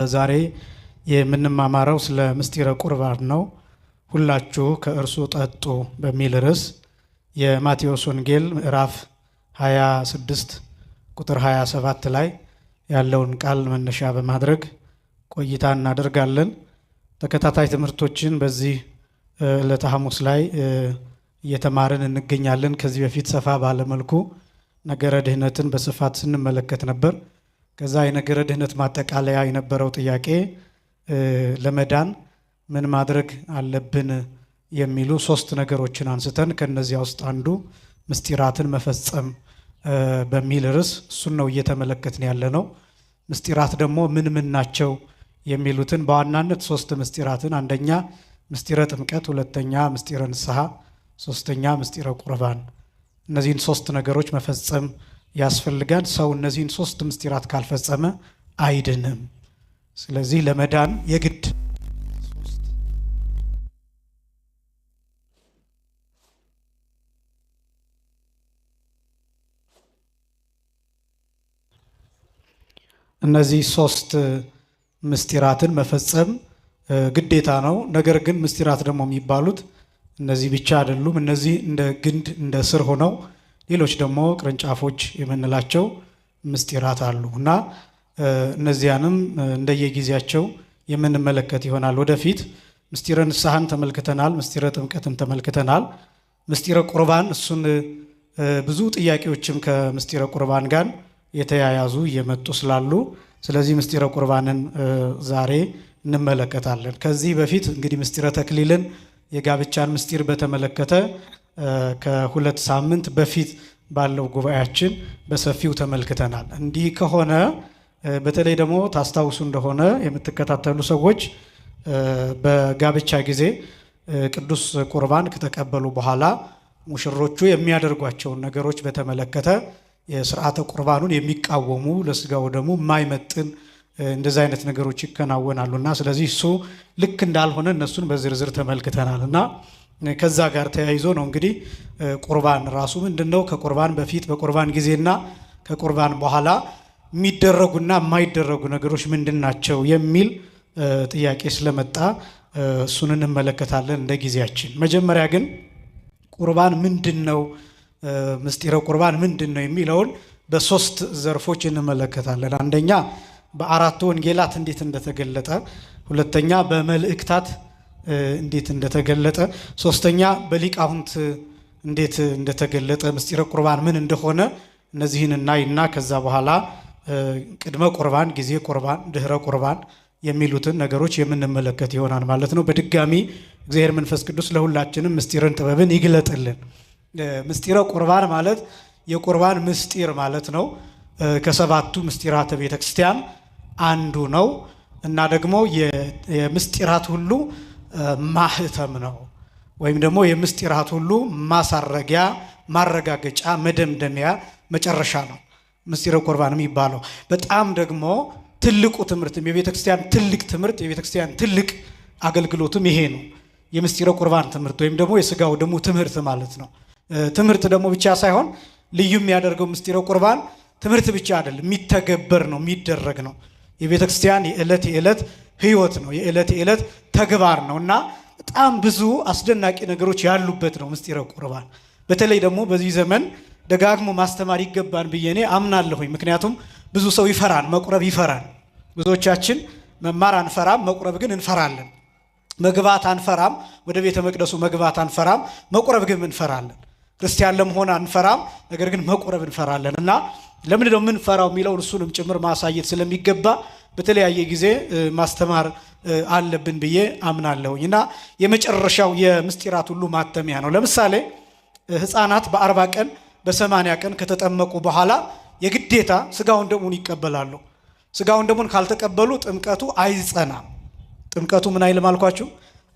ዛሬ የምንማማረው ስለ ምስጢረ ቁርባን ነው። ሁላችሁ ከእርሱ ጠጡ በሚል ርዕስ የማቴዎስ ወንጌል ምዕራፍ 26 ቁጥር 27 ላይ ያለውን ቃል መነሻ በማድረግ ቆይታ እናደርጋለን። ተከታታይ ትምህርቶችን በዚህ ዕለተ ሐሙስ ላይ እየተማርን እንገኛለን። ከዚህ በፊት ሰፋ ባለ መልኩ ነገረ ድህነትን በስፋት ስንመለከት ነበር። ከዛ የነገረ ድህነት ማጠቃለያ የነበረው ጥያቄ ለመዳን ምን ማድረግ አለብን የሚሉ 3 ነገሮችን አንስተን ከነዚያ ውስጥ አንዱ ምስጢራትን መፈጸም በሚል ርዕስ እሱን ነው እየተመለከትን ያለ ነው። ምስጢራት ደግሞ ምን ምን ናቸው የሚሉትን በዋናነት 3 ምስጢራትን፣ አንደኛ ምስጢረ ጥምቀት፣ ሁለተኛ ምስጢረ ንስሐ፣ ሶስተኛ ምስጢረ ቁርባን፣ እነዚህን 3 ነገሮች መፈጸም ያስፈልጋል። ሰው እነዚህን 3 ምስጢራት ካልፈጸመ አይድንም። ስለዚህ ለመዳን የግድ እነዚህ 3 ምስጢራትን መፈጸም ግዴታ ነው። ነገር ግን ምስጢራት ደግሞ የሚባሉት እነዚህ ብቻ አይደሉም። እነዚህ እንደ ግንድ እንደ ስር ሆነው ሌሎች ደግሞ ቅርንጫፎች የምንላቸው ምስጢራት አሉ እና እነዚያንም እንደየጊዜያቸው የምንመለከት ይሆናል። ወደፊት ምስጢረ ንስሐን ተመልክተናል፣ ምስጢረ ጥምቀትን ተመልክተናል። ምስጢረ ቁርባን እሱን ብዙ ጥያቄዎችም ከምስጢረ ቁርባን ጋር የተያያዙ እየመጡ ስላሉ ስለዚህ ምስጢረ ቁርባንን ዛሬ እንመለከታለን። ከዚህ በፊት እንግዲህ ምስጢረ ተክሊልን የጋብቻን ምስጢር በተመለከተ ከ2 ሳምንት በፊት ባለው ጉባኤያችን በሰፊው ተመልክተናል። እንዲህ ከሆነ በተለይ ደግሞ ታስታውሱ እንደሆነ የምትከታተሉ ሰዎች በጋብቻ ጊዜ ቅዱስ ቁርባን ከተቀበሉ በኋላ ሙሽሮቹ የሚያደርጓቸውን ነገሮች በተመለከተ የሥርዓተ ቁርባኑን የሚቃወሙ ለስጋው ደግሞ የማይመጥን እንደዚህ አይነት ነገሮች ይከናወናሉና ስለዚህ እሱ ልክ እንዳልሆነ እነሱን በዝርዝር ተመልክተናል እና ከዛ ጋር ተያይዞ ነው እንግዲህ ቁርባን ራሱ ምንድነው፣ ከቁርባን በፊት በቁርባን ጊዜና ከቁርባን በኋላ የሚደረጉና የማይደረጉ ነገሮች ምንድናቸው የሚል ጥያቄ ስለመጣ እሱን እንመለከታለን እንደ ጊዜያችን። መጀመሪያ ግን ቁርባን ምንድነው፣ ምስጢረ ቁርባን ምንድነው የሚለውን በ3 ዘርፎች እንመለከታለን። አንደኛ በ4 ወንጌላት እንዴት እንደተገለጠ፣ ሁለተኛ በመልእክታት እንዴት እንደተገለጠ፣ ሶስተኛ በሊቃውንት እንዴት እንደተገለጠ ምስጢረ ቁርባን ምን እንደሆነ እነዚህን እናይና ከዛ በኋላ ቅድመ ቁርባን፣ ጊዜ ቁርባን፣ ድህረ ቁርባን የሚሉትን ነገሮች የምንመለከት ይሆናል ማለት ነው። በድጋሚ እግዚአብሔር መንፈስ ቅዱስ ለሁላችንም ምስጢርን ጥበብን ይግለጥልን። ምስጢረ ቁርባን ማለት የቁርባን ምስጢር ማለት ነው። ከ7ቱ ምስጢራተ ቤተክርስቲያን አንዱ ነው እና ደግሞ የምስጢራት ሁሉ ማህተም ነው ወይም ደግሞ የምስጢራት ሁሉ ማሳረጊያ፣ ማረጋገጫ፣ መደምደሚያ፣ መጨረሻ ነው ምስጢረ ቁርባን የሚባለው። በጣም ደግሞ ትልቁ ትምህርትም የቤተክርስቲያን ትልቅ ትምህርት፣ የቤተክርስቲያን ትልቅ አገልግሎትም ይሄ ነው፣ የምስጢረ ቁርባን ትምህርት ወይም ደግሞ የስጋው ደግሞ ትምህርት ማለት ነው። ትምህርት ደግሞ ብቻ ሳይሆን ልዩ የሚያደርገው ምስጢረ ቁርባን ትምህርት ብቻ አይደለም፣ የሚተገበር ነው፣ የሚደረግ ነው። የቤተክርስቲያን የዕለት የዕለት ህይወት ነው፣ የዕለት የዕለት ተግባር ነው እና በጣም ብዙ አስደናቂ ነገሮች ያሉበት ነው ምስጢረ ቁርባን። በተለይ ደግሞ በዚህ ዘመን ደጋግሞ ማስተማር ይገባን ብዬ እኔ አምናለሁኝ። ምክንያቱም ብዙ ሰው ይፈራል፣ መቁረብ ይፈራል። ብዙዎቻችን መማር አንፈራም፣ መቁረብ ግን እንፈራለን። መግባት አንፈራም፣ ወደ ቤተ መቅደሱ መግባት አንፈራም፣ መቁረብ ግን እንፈራለን። ክርስቲያን ለመሆን አንፈራም፣ ነገር ግን መቁረብ እንፈራለን እና ለምንድን ነው የምንፈራው የሚለውን እሱንም ጭምር ማሳየት ስለሚገባ በተለያየ ጊዜ ማስተማር አለብን ብዬ አምናለሁኝ እና የመጨረሻው የምስጢራት ሁሉ ማተሚያ ነው። ለምሳሌ ህፃናት በ40 ቀን በ80 ቀን ከተጠመቁ በኋላ የግዴታ ስጋውን ደሙን ይቀበላሉ። ስጋውን ደሙን ካልተቀበሉ ጥምቀቱ አይጸናም። ጥምቀቱ ምን አይልም አልኳችሁ?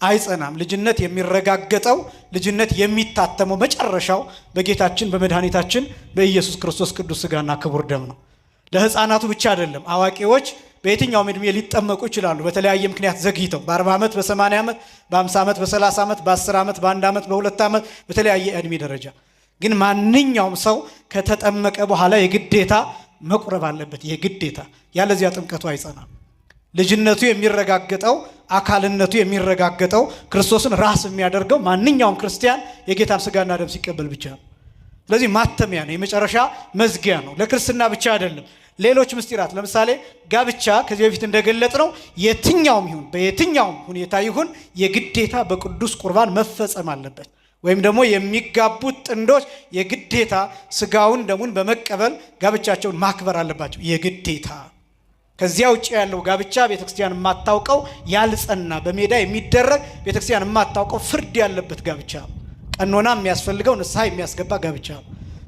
አይጸናም። ልጅነት የሚረጋገጠው ልጅነት የሚታተመው መጨረሻው በጌታችን በመድኃኒታችን በኢየሱስ ክርስቶስ ቅዱስ ስጋና ክቡር ደም ነው። ለህፃናቱ ብቻ አይደለም፣ አዋቂዎች በየትኛውም ዕድሜ ሊጠመቁ ይችላሉ። በተለያየ ምክንያት ዘግይተው በ40 ዓመት፣ በ80 ዓመት፣ በ50 ዓመት፣ በ30 ዓመት፣ በ10 ዓመት፣ በ1 ዓመት፣ በ2 ዓመት በተለያየ ዕድሜ ደረጃ ግን ማንኛውም ሰው ከተጠመቀ በኋላ የግዴታ መቁረብ አለበት። የግዴታ ያለዚያ ጥምቀቱ አይጸናም። ልጅነቱ የሚረጋገጠው አካልነቱ የሚረጋገጠው ክርስቶስን ራስ የሚያደርገው ማንኛውም ክርስቲያን የጌታን ሥጋና ደም ሲቀበል ብቻ ነው። ስለዚህ ማተሚያ ነው፣ የመጨረሻ መዝጊያ ነው። ለክርስትና ብቻ አይደለም፣ ሌሎች ምስጢራት ለምሳሌ ጋብቻ ከዚህ በፊት እንደገለጽነው የትኛውም ይሁን በየትኛውም ሁኔታ ይሁን የግዴታ በቅዱስ ቁርባን መፈጸም አለበት። ወይም ደግሞ የሚጋቡት ጥንዶች የግዴታ ሥጋውን ደሙን በመቀበል ጋብቻቸውን ማክበር አለባቸው የግዴታ። ከዚያ ውጭ ያለው ጋብቻ ቤተክርስቲያን የማታውቀው ያልጸና በሜዳ የሚደረግ ቤተክርስቲያን የማታውቀው ፍርድ ያለበት ጋብቻ፣ ቀኖና የሚያስፈልገው ንስሐ የሚያስገባ ጋብቻ።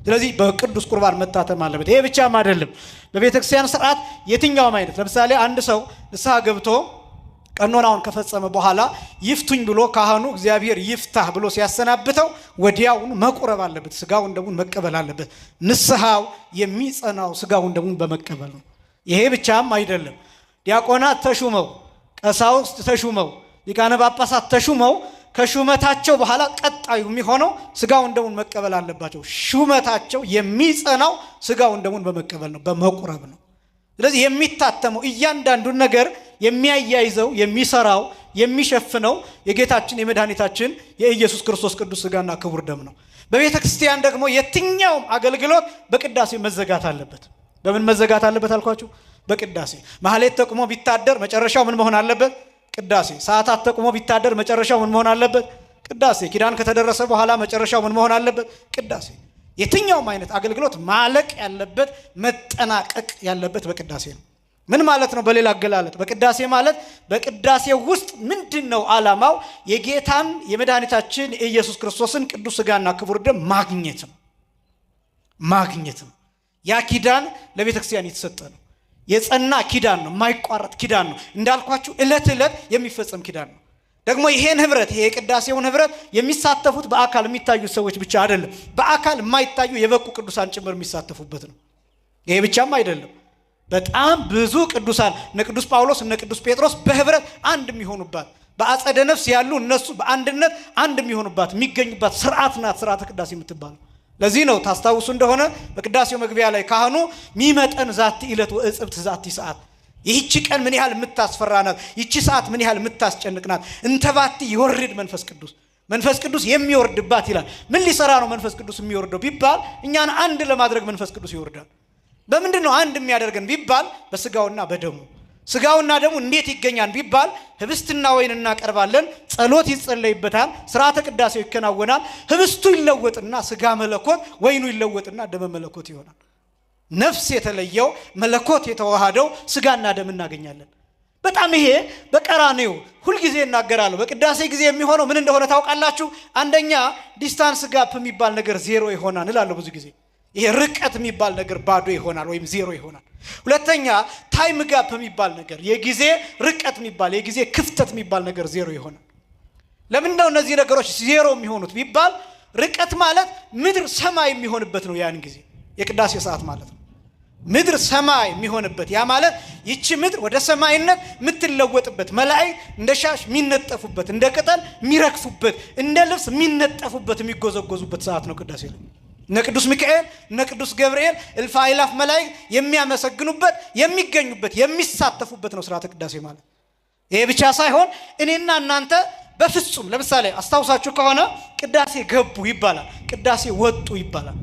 ስለዚህ በቅዱስ ቁርባን መታተም አለበት። ይሄ ብቻም አይደለም፣ በቤተክርስቲያን ስርዓት የትኛውም አይነት ለምሳሌ አንድ ሰው ንስሐ ገብቶ ቀኖናውን ከፈጸመ በኋላ ይፍቱኝ ብሎ ካህኑ እግዚአብሔር ይፍታህ ብሎ ሲያሰናብተው ወዲያውኑ መቁረብ አለበት፣ ሥጋውን ደሙን መቀበል አለበት። ንስሐው የሚጸናው ሥጋውን ደሙን በመቀበል ነው። ይሄ ብቻም አይደለም፣ ዲያቆናት ተሹመው፣ ቀሳውስት ተሹመው፣ ሊቃነ ጳጳሳት ተሹመው ከሹመታቸው በኋላ ቀጣዩ የሚሆነው ሥጋውን ደሙን መቀበል አለባቸው። ሹመታቸው የሚጸናው ሥጋውን ደሙን በመቀበል ነው፣ በመቁረብ ነው። ስለዚህ የሚታተመው እያንዳንዱን ነገር የሚያያይዘው የሚሰራው የሚሸፍነው የጌታችን የመድኃኒታችን የኢየሱስ ክርስቶስ ቅዱስ ሥጋና ክቡር ደም ነው። በቤተ ክርስቲያን ደግሞ የትኛውም አገልግሎት በቅዳሴ መዘጋት አለበት። በምን መዘጋት አለበት አልኳችሁ? በቅዳሴ። ማህሌት ተቁሞ ቢታደር መጨረሻው ምን መሆን አለበት? ቅዳሴ። ሰዓታት ተቁሞ ቢታደር መጨረሻው ምን መሆን አለበት? ቅዳሴ። ኪዳን ከተደረሰ በኋላ መጨረሻው ምን መሆን አለበት? ቅዳሴ። የትኛውም አይነት አገልግሎት ማለቅ ያለበት መጠናቀቅ ያለበት በቅዳሴ ነው። ምን ማለት ነው? በሌላ አገላለጥ በቅዳሴ ማለት በቅዳሴ ውስጥ ምንድነው ዓላማው? የጌታን የመድኃኒታችን የኢየሱስ ክርስቶስን ቅዱስ ሥጋና ክቡር ደም ማግኘት ነው። ያ ኪዳን ለቤተ ክርስቲያን የተሰጠ ነው። የጸና ኪዳን ነው። የማይቋረጥ ኪዳን ነው። እንዳልኳችሁ ዕለት ዕለት የሚፈጸም ኪዳን ነው። ደግሞ ይሄን ህብረት ይሄ የቅዳሴውን ህብረት የሚሳተፉት በአካል የሚታዩት ሰዎች ብቻ አይደለም፣ በአካል የማይታዩ የበቁ ቅዱሳን ጭምር የሚሳተፉበት ነው። ይሄ ብቻም አይደለም፣ በጣም ብዙ ቅዱሳን እነ ቅዱስ ጳውሎስ እነ ቅዱስ ጴጥሮስ በህብረት አንድ የሚሆኑባት በአጸደ ነፍስ ያሉ እነሱ በአንድነት አንድ የሚሆኑባት የሚገኙባት ስርዓት ናት ስርዓተ ቅዳሴ የምትባለው። ለዚህ ነው ታስታውሱ እንደሆነ በቅዳሴው መግቢያ ላይ ካህኑ ሚመጠን ዛቲ ዕለት ወእጽብት ዛቲ ሰዓት፣ ይህቺ ቀን ምን ያህል የምታስፈራ ናት፣ ይህቺ ሰዓት ምን ያህል የምታስጨንቅ ናት። እንተባቲ ይወርድ መንፈስ ቅዱስ የሚወርድባት ይላል። ምን ሊሰራ ነው መንፈስ ቅዱስ የሚወርደው ቢባል እኛን አንድ ለማድረግ መንፈስ ቅዱስ ይወርዳል። በምንድን ነው አንድ የሚያደርገን ቢባል በስጋውና በደሙ። ስጋውና ደሙ እንዴት ይገኛል ቢባል ህብስትና ወይን እናቀርባለን፣ ጸሎት ይጸለይበታል፣ ስርዓተ ቅዳሴው ይከናወናል። ህብስቱ ይለወጥና ስጋ መለኮት፣ ወይኑ ይለወጥና ደመ መለኮት ይሆናል። ነፍስ የተለየው መለኮት የተዋሃደው ስጋና ደም እናገኛለን። በጣም ይሄ በቀራኔው ሁልጊዜ እናገራለሁ። በቅዳሴ ጊዜ የሚሆነው ምን እንደሆነ ታውቃላችሁ? አንደኛ ዲስታንስ ጋፕ የሚባል ነገር ዜሮ ይሆናል እላለሁ ብዙ ጊዜ። ይሄ ርቀት የሚባል ነገር ባዶ ይሆናል ወይም ዜሮ ይሆናል። ሁለተኛ ታይም ጋፕ የሚባል ነገር የጊዜ ርቀት የሚባል የጊዜ ክፍተት የሚባል ነገር ዜሮ ይሆናል። ለምን ነው እነዚህ ነገሮች ዜሮ የሚሆኑት ቢባል ርቀት ማለት ምድር ሰማይ የሚሆንበት ነው። ያን ጊዜ የቅዳሴ ሰዓት ማለት ነው። ምድር ሰማይ የሚሆንበት ያ ማለት ይቺ ምድር ወደ ሰማይነት የምትለወጥበት መላእክት እንደ ሻሽ የሚነጠፉበት እንደ ቅጠል የሚረግፉበት እንደ ልብስ የሚነጠፉበት የሚጎዘጎዙበት ሰዓት ነው ቅዳሴ ነው። እነ ቅዱስ ሚካኤል እነ ቅዱስ ገብርኤል እልፍ አእላፍ መላእክት የሚያመሰግኑበት የሚገኙበት የሚሳተፉበት ነው ስርዓተ ቅዳሴ ማለት። ይሄ ብቻ ሳይሆን እኔና እናንተ በፍጹም ለምሳሌ አስታውሳችሁ ከሆነ ቅዳሴ ገቡ ይባላል፣ ቅዳሴ ወጡ ይባላል።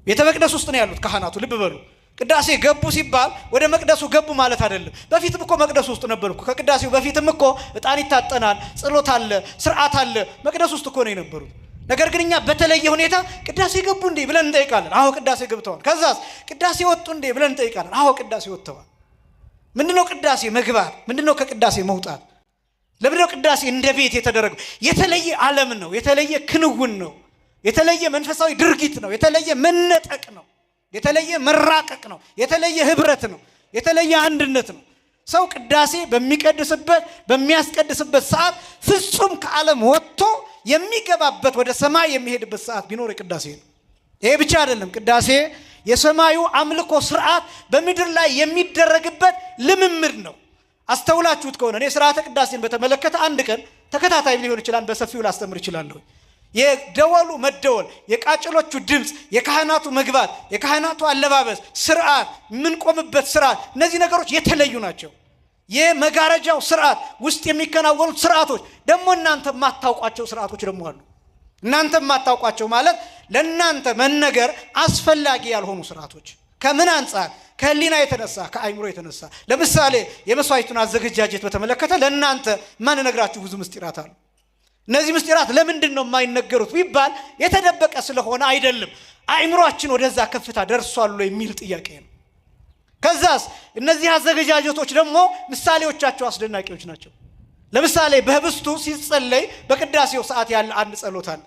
ቤተ መቅደስ ውስጥ ነው ያሉት ካህናቱ። ልብ በሉ፣ ቅዳሴ ገቡ ሲባል ወደ መቅደሱ ገቡ ማለት አይደለም። በፊትም እኮ መቅደሱ ውስጥ ነበርኩ። ከቅዳሴው በፊትም እኮ ዕጣን ይታጠናል፣ ጸሎት አለ፣ ስርዓት አለ። መቅደሱ ውስጥ እኮ ነው የነበሩት። ነገር ግን እኛ በተለየ ሁኔታ ቅዳሴ ገቡ እንዴ ብለን እንጠይቃለን። አዎ ቅዳሴ ገብተዋል። ከዛስ ቅዳሴ ወጡ እንዴ ብለን እንጠይቃለን። አዎ ቅዳሴ ወጥተዋል። ምንድነው ቅዳሴ መግባት? ምንድነው ከቅዳሴ መውጣት? ለምንድነው ቅዳሴ እንደ ቤት የተደረገው? የተለየ ዓለም ነው፣ የተለየ ክንውን ነው፣ የተለየ መንፈሳዊ ድርጊት ነው፣ የተለየ መነጠቅ ነው፣ የተለየ መራቀቅ ነው፣ የተለየ ህብረት ነው፣ የተለየ አንድነት ነው። ሰው ቅዳሴ በሚቀድስበት በሚያስቀድስበት ሰዓት ፍጹም ከዓለም ወጥቶ የሚገባበት ወደ ሰማይ የሚሄድበት ሰዓት ቢኖር ቅዳሴ ነው። ይሄ ብቻ አይደለም። ቅዳሴ የሰማዩ አምልኮ ስርዓት በምድር ላይ የሚደረግበት ልምምድ ነው። አስተውላችሁት ከሆነ እኔ ስርዓተ ቅዳሴን በተመለከተ አንድ ቀን ተከታታይ ሊሆን ይችላል በሰፊው ላስተምር ይችላል። የደወሉ መደወል፣ የቃጭሎቹ ድምፅ፣ የካህናቱ መግባት፣ የካህናቱ አለባበስ፣ ስርዓት፣ የምንቆምበት ስርዓት፣ እነዚህ ነገሮች የተለዩ ናቸው። የመጋረጃው ስርዓት ውስጥ የሚከናወኑት ስርዓቶች ደግሞ እናንተ የማታውቋቸው ስርዓቶች ደግሞ አሉ። እናንተ የማታውቋቸው ማለት ለእናንተ መነገር አስፈላጊ ያልሆኑ ስርዓቶች ከምን አንጻር? ከህሊና የተነሳ ከአይምሮ የተነሳ። ለምሳሌ የመስዋዕቱን አዘገጃጀት በተመለከተ ለእናንተ ማን ነግራችሁ ብዙ ምስጢራት አሉ። እነዚህ ምስጢራት ለምንድን ነው የማይነገሩት ቢባል የተደበቀ ስለሆነ አይደለም፣ አይምሮአችን ወደዛ ከፍታ ደርሷል የሚል ጥያቄ ነው። ከዛስ እነዚህ አዘገጃጀቶች ደግሞ ምሳሌዎቻቸው አስደናቂዎች ናቸው። ለምሳሌ በህብስቱ ሲጸለይ በቅዳሴው ሰዓት ያለ አንድ ጸሎት አለ።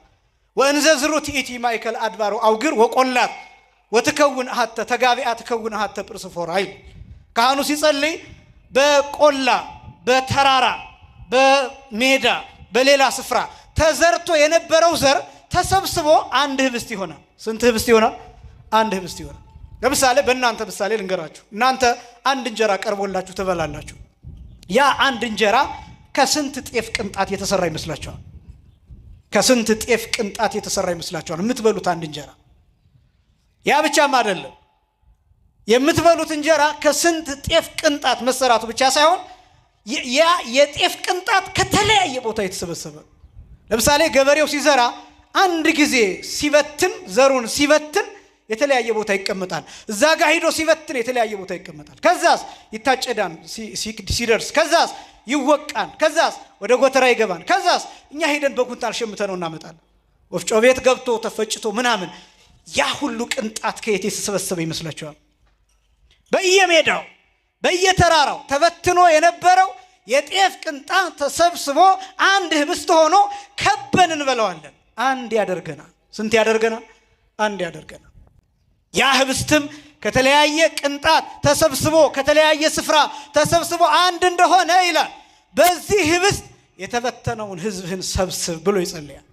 ወእንዘ ዝሩት ኢቲ ማእከል አድባሩ አውግር ወቆላት ወትከውን አሐተ ተጋቢአ ትከውን አሐተ ጵርስፎራ ይል። ካህኑ ሲጸልይ በቆላ በተራራ በሜዳ በሌላ ስፍራ ተዘርቶ የነበረው ዘር ተሰብስቦ አንድ ህብስት ይሆናል። ስንት ህብስት ይሆናል? አንድ ህብስት ይሆናል። ለምሳሌ በእናንተ ምሳሌ ልንገራችሁ። እናንተ አንድ እንጀራ ቀርቦላችሁ ትበላላችሁ። ያ አንድ እንጀራ ከስንት ጤፍ ቅንጣት የተሰራ ይመስላችኋል? ከስንት ጤፍ ቅንጣት የተሰራ ይመስላችኋል የምትበሉት አንድ እንጀራ? ያ ብቻም አይደለም፣ የምትበሉት እንጀራ ከስንት ጤፍ ቅንጣት መሰራቱ ብቻ ሳይሆን ያ የጤፍ ቅንጣት ከተለያየ ቦታ የተሰበሰበ። ለምሳሌ ገበሬው ሲዘራ አንድ ጊዜ ሲበትን ዘሩን ሲበትን የተለያየ ቦታ ይቀመጣል። እዛ ጋር ሄዶ ሲበትን የተለያየ ቦታ ይቀመጣል። ከዛስ ይታጨዳን ሲደርስ፣ ከዛስ ይወቃን፣ ከዛስ ወደ ጎተራ ይገባን፣ ከዛስ እኛ ሄደን በኩንታል ሸምተነው እናመጣለን። ወፍጮ ቤት ገብቶ ተፈጭቶ ምናምን። ያ ሁሉ ቅንጣት ከየት የተሰበሰበ ይመስላችኋል? በየሜዳው በየተራራው ተበትኖ የነበረው የጤፍ ቅንጣት ተሰብስቦ አንድ ህብስት ሆኖ ከበን እንበላዋለን። አንድ ያደርገናል። ስንት ያደርገናል? አንድ ያደርገናል። ያ ህብስትም ከተለያየ ቅንጣት ተሰብስቦ ከተለያየ ስፍራ ተሰብስቦ አንድ እንደሆነ ይላል። በዚህ ህብስት የተበተነውን ህዝብህን ሰብስብ ብሎ ይጸልያል።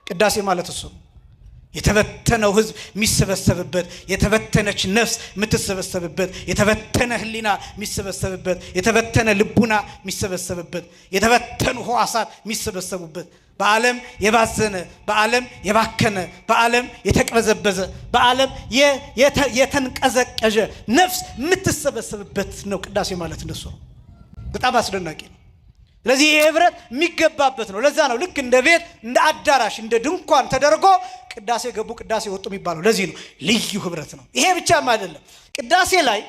ቅዳሴ ማለት እሱ ነው። የተበተነው ህዝብ የሚሰበሰብበት፣ የተበተነች ነፍስ የምትሰበሰብበት፣ የተበተነ ህሊና የሚሰበሰብበት፣ የተበተነ ልቡና የሚሰበሰብበት፣ የተበተኑ ህዋሳት የሚሰበሰቡበት፣ በዓለም የባዘነ፣ በዓለም የባከነ፣ በዓለም የተቅበዘበዘ፣ በዓለም የተንቀዘቀዘ ነፍስ የምትሰበሰብበት ነው። ቅዳሴ ማለት እንደሱ ነው። በጣም አስደናቂ ነው። ስለዚህ ይሄ ህብረት የሚገባበት ነው። ለዛ ነው ልክ እንደ ቤት እንደ አዳራሽ እንደ ድንኳን ተደርጎ ቅዳሴ ገቡ ቅዳሴ ወጡ የሚባለው። ለዚህ ነው ልዩ ህብረት ነው። ይሄ ብቻም አይደለም። ቅዳሴ ላይ